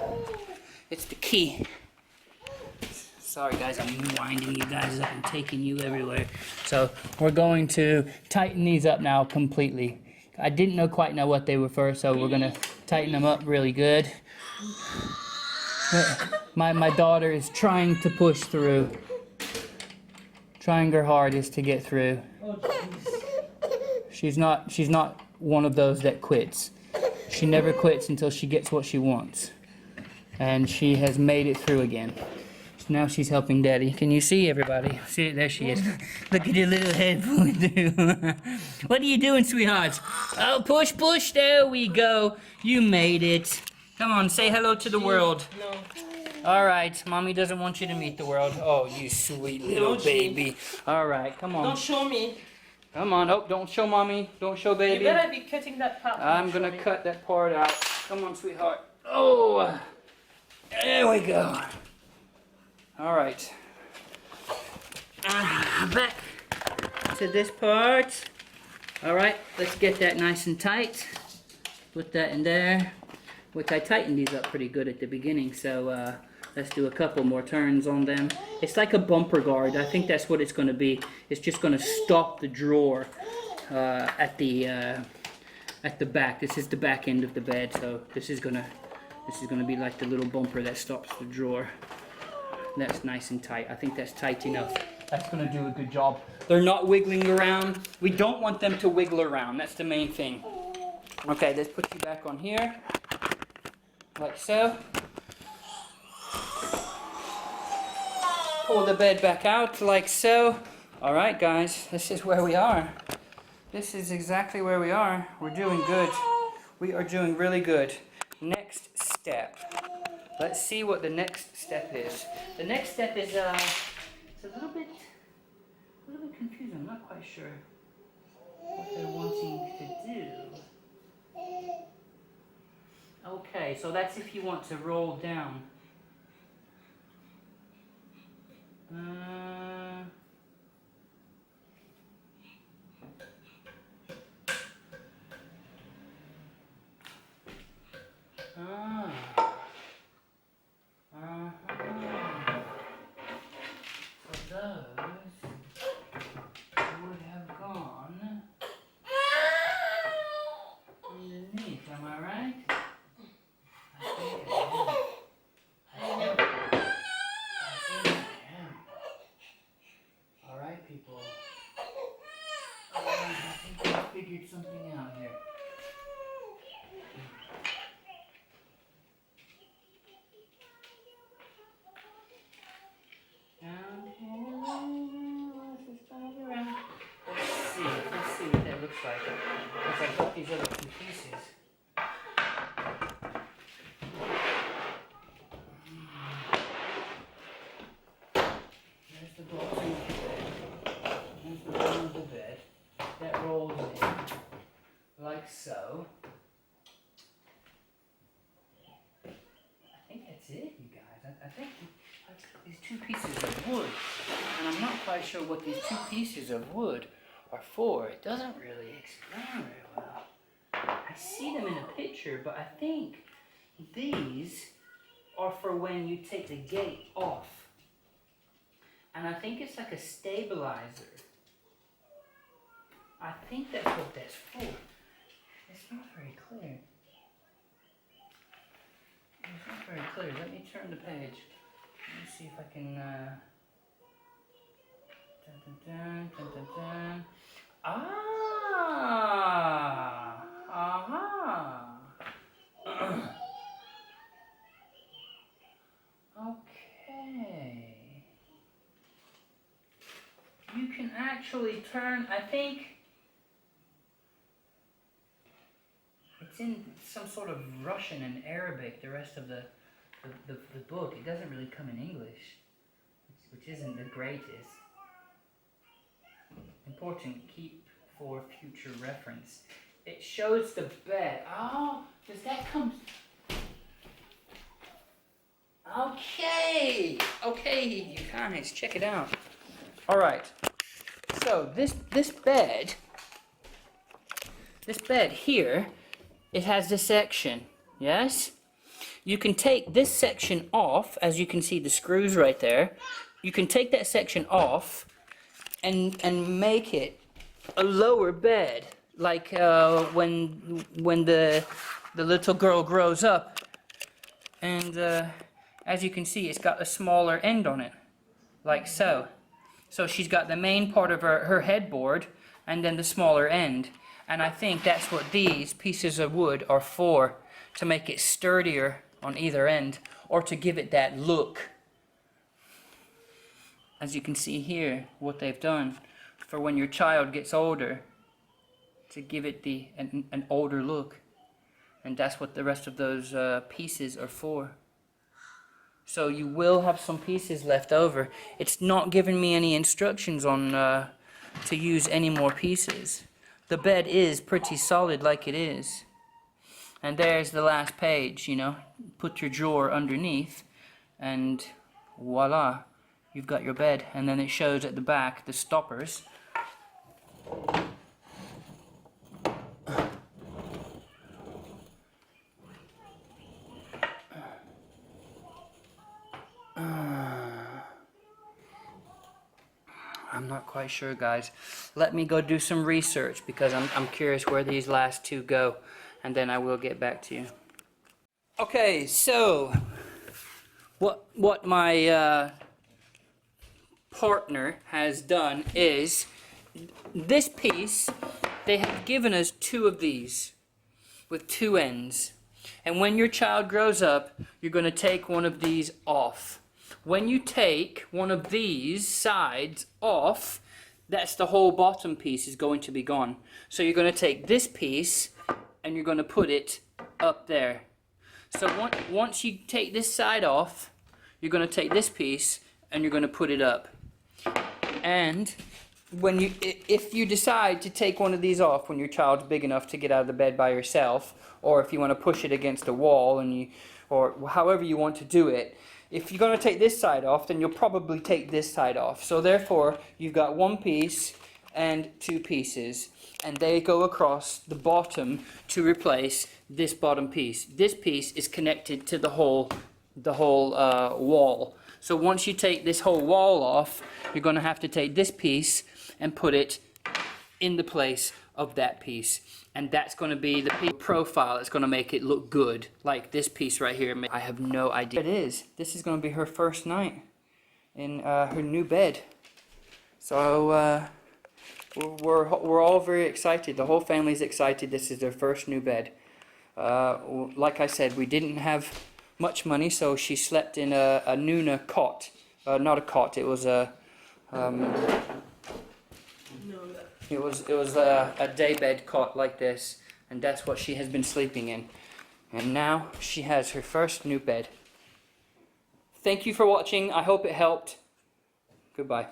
key. Sorry guys, I'm winding you guys up and taking you everywhere. So we're going to tighten these up now completely. I didn't quite know what they were first, so we're gonna tighten them up really good. My daughter is trying to push through. Trying her hardest to get through. She's not one of those that quits. She never quits until she gets what she wants. And she has made it through again. So now she's helping Daddy. Can you see everybody? See, there she is. Look at her little head pulling through. What are you doing, sweetheart? Oh, push, push. There we go. You made it. Come on, say hello to the world. No. All right, Mommy doesn't want you to meet the world. Oh, you sweet little baby. All right, come on. Don't show me. Come on. Oh, don't show Mommy. Don't show baby. You better be cutting that part. I'm going to cut that part out. Come on, sweetheart. Oh, there we go. All right. Back to this part. All right, let's get that nice and tight. Put that in there, which I tightened these up pretty good at the beginning, so let's do a couple more turns on them. It's like a bumper guard. I think that's what it's going to be. It's just going to stop the drawer at the back. This is the back end of the bed, so this is gonna be like the little bumper that stops the drawer. That's nice and tight. I think that's tight enough. That's going to do a good job. They're not wiggling around. We don't want them to wiggle around. That's the main thing. Okay, let's put you back on here. Like so. Pull the bed back out like so. Alright guys, this is where we are. This is exactly where we are. We're doing good. We are doing really good. Next step. Let's see what the next step is. The next step is it's a little bit confusing. I'm not quite sure what they're wanting to do. Okay, so that's if you want to roll down. So those would have gone underneath, am I right? I think I am. 2 pieces of wood, and I'm not quite sure what these 2 pieces of wood are for. It doesn't really explain very well. I see them in a picture, but I think these are for when you take the gate off. And I think it's like a stabilizer. I think that's what that's for. It's not very clear. It's not very clear. Let me turn the page. Let me see if I can, dun, dun, dun, dun, dun, dun. Ah! Aha! Okay. You can actually turn, I think, it's in some sort of Russian and Arabic, the rest of the book. It doesn't really come in English, which isn't the greatest. Important, keep for future reference. It shows the bed. Oh, does that come? Okay, you guys, check it out. All right. So this bed here, it has this section. Yes. You can take this section off, as you can see the screws right there. You can take that section off and make it a lower bed, like when the little girl grows up. And as you can see, it's got a smaller end on it, like so. So she's got the main part of her headboard and then the smaller end. And I think that's what these pieces of wood are for, to make it sturdier on either end, or to give it that look. As you can see here, what they've done for when your child gets older, to give it an older look. And that's what the rest of those pieces are for. So you will have some pieces left over. It's not giving me any instructions on to use any more pieces. The bed is pretty solid like it is. And there's the last page, you know. Put your drawer underneath and voila, you've got your bed. And then it shows at the back the stoppers. I'm not quite sure, guys. Let me go do some research because I'm curious where these last 2 go, and then I will get back to you. Okay, so what my partner has done is this piece. They have given us 2 of these with 2 ends, and when your child grows up, you're going to take one of these off. When you take one of these sides off, that's the whole bottom piece is going to be gone. So you're going to take this piece and you're going to put it up there. So once you take this side off, you're going to take this piece and you're going to put it up. And if you decide to take one of these off when your child's big enough to get out of the bed by yourself, or if you want to push it against a wall, or however you want to do it, if you're going to take this side off, then you'll probably take this side off. So therefore, you've got 1 piece and 2 pieces, and they go across the bottom to replace this bottom piece. This piece is connected to the whole wall. So once you take this whole wall off, you're going to have to take this piece and put it in the place of that piece. And that's going to be the profile that's going to make it look good. Like this piece right here. I have no idea what it is. This is going to be her first night in her new bed. So we're all very excited. The whole family's excited. This is their first new bed. Like I said, we didn't have much money, so she slept in a Nuna cot. Not a cot. It was a It was a daybed cot like this, and that's what she has been sleeping in. And now she has her first new bed. Thank you for watching. I hope it helped. Goodbye.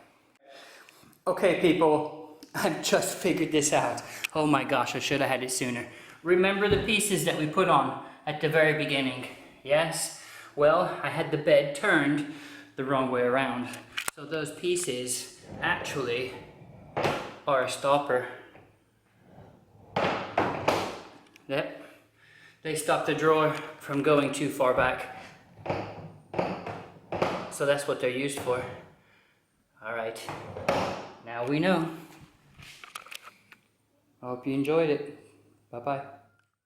Okay, people, I've just figured this out. Oh my gosh, I should have had it sooner. Remember the pieces that we put on at the very beginning? Yes? Well, I had the bed turned the wrong way around. So those pieces actually are a stopper. Yep. They stop the drawer from going too far back. So that's what they're used for. Alright, now we know. I hope you enjoyed it. Bye-bye.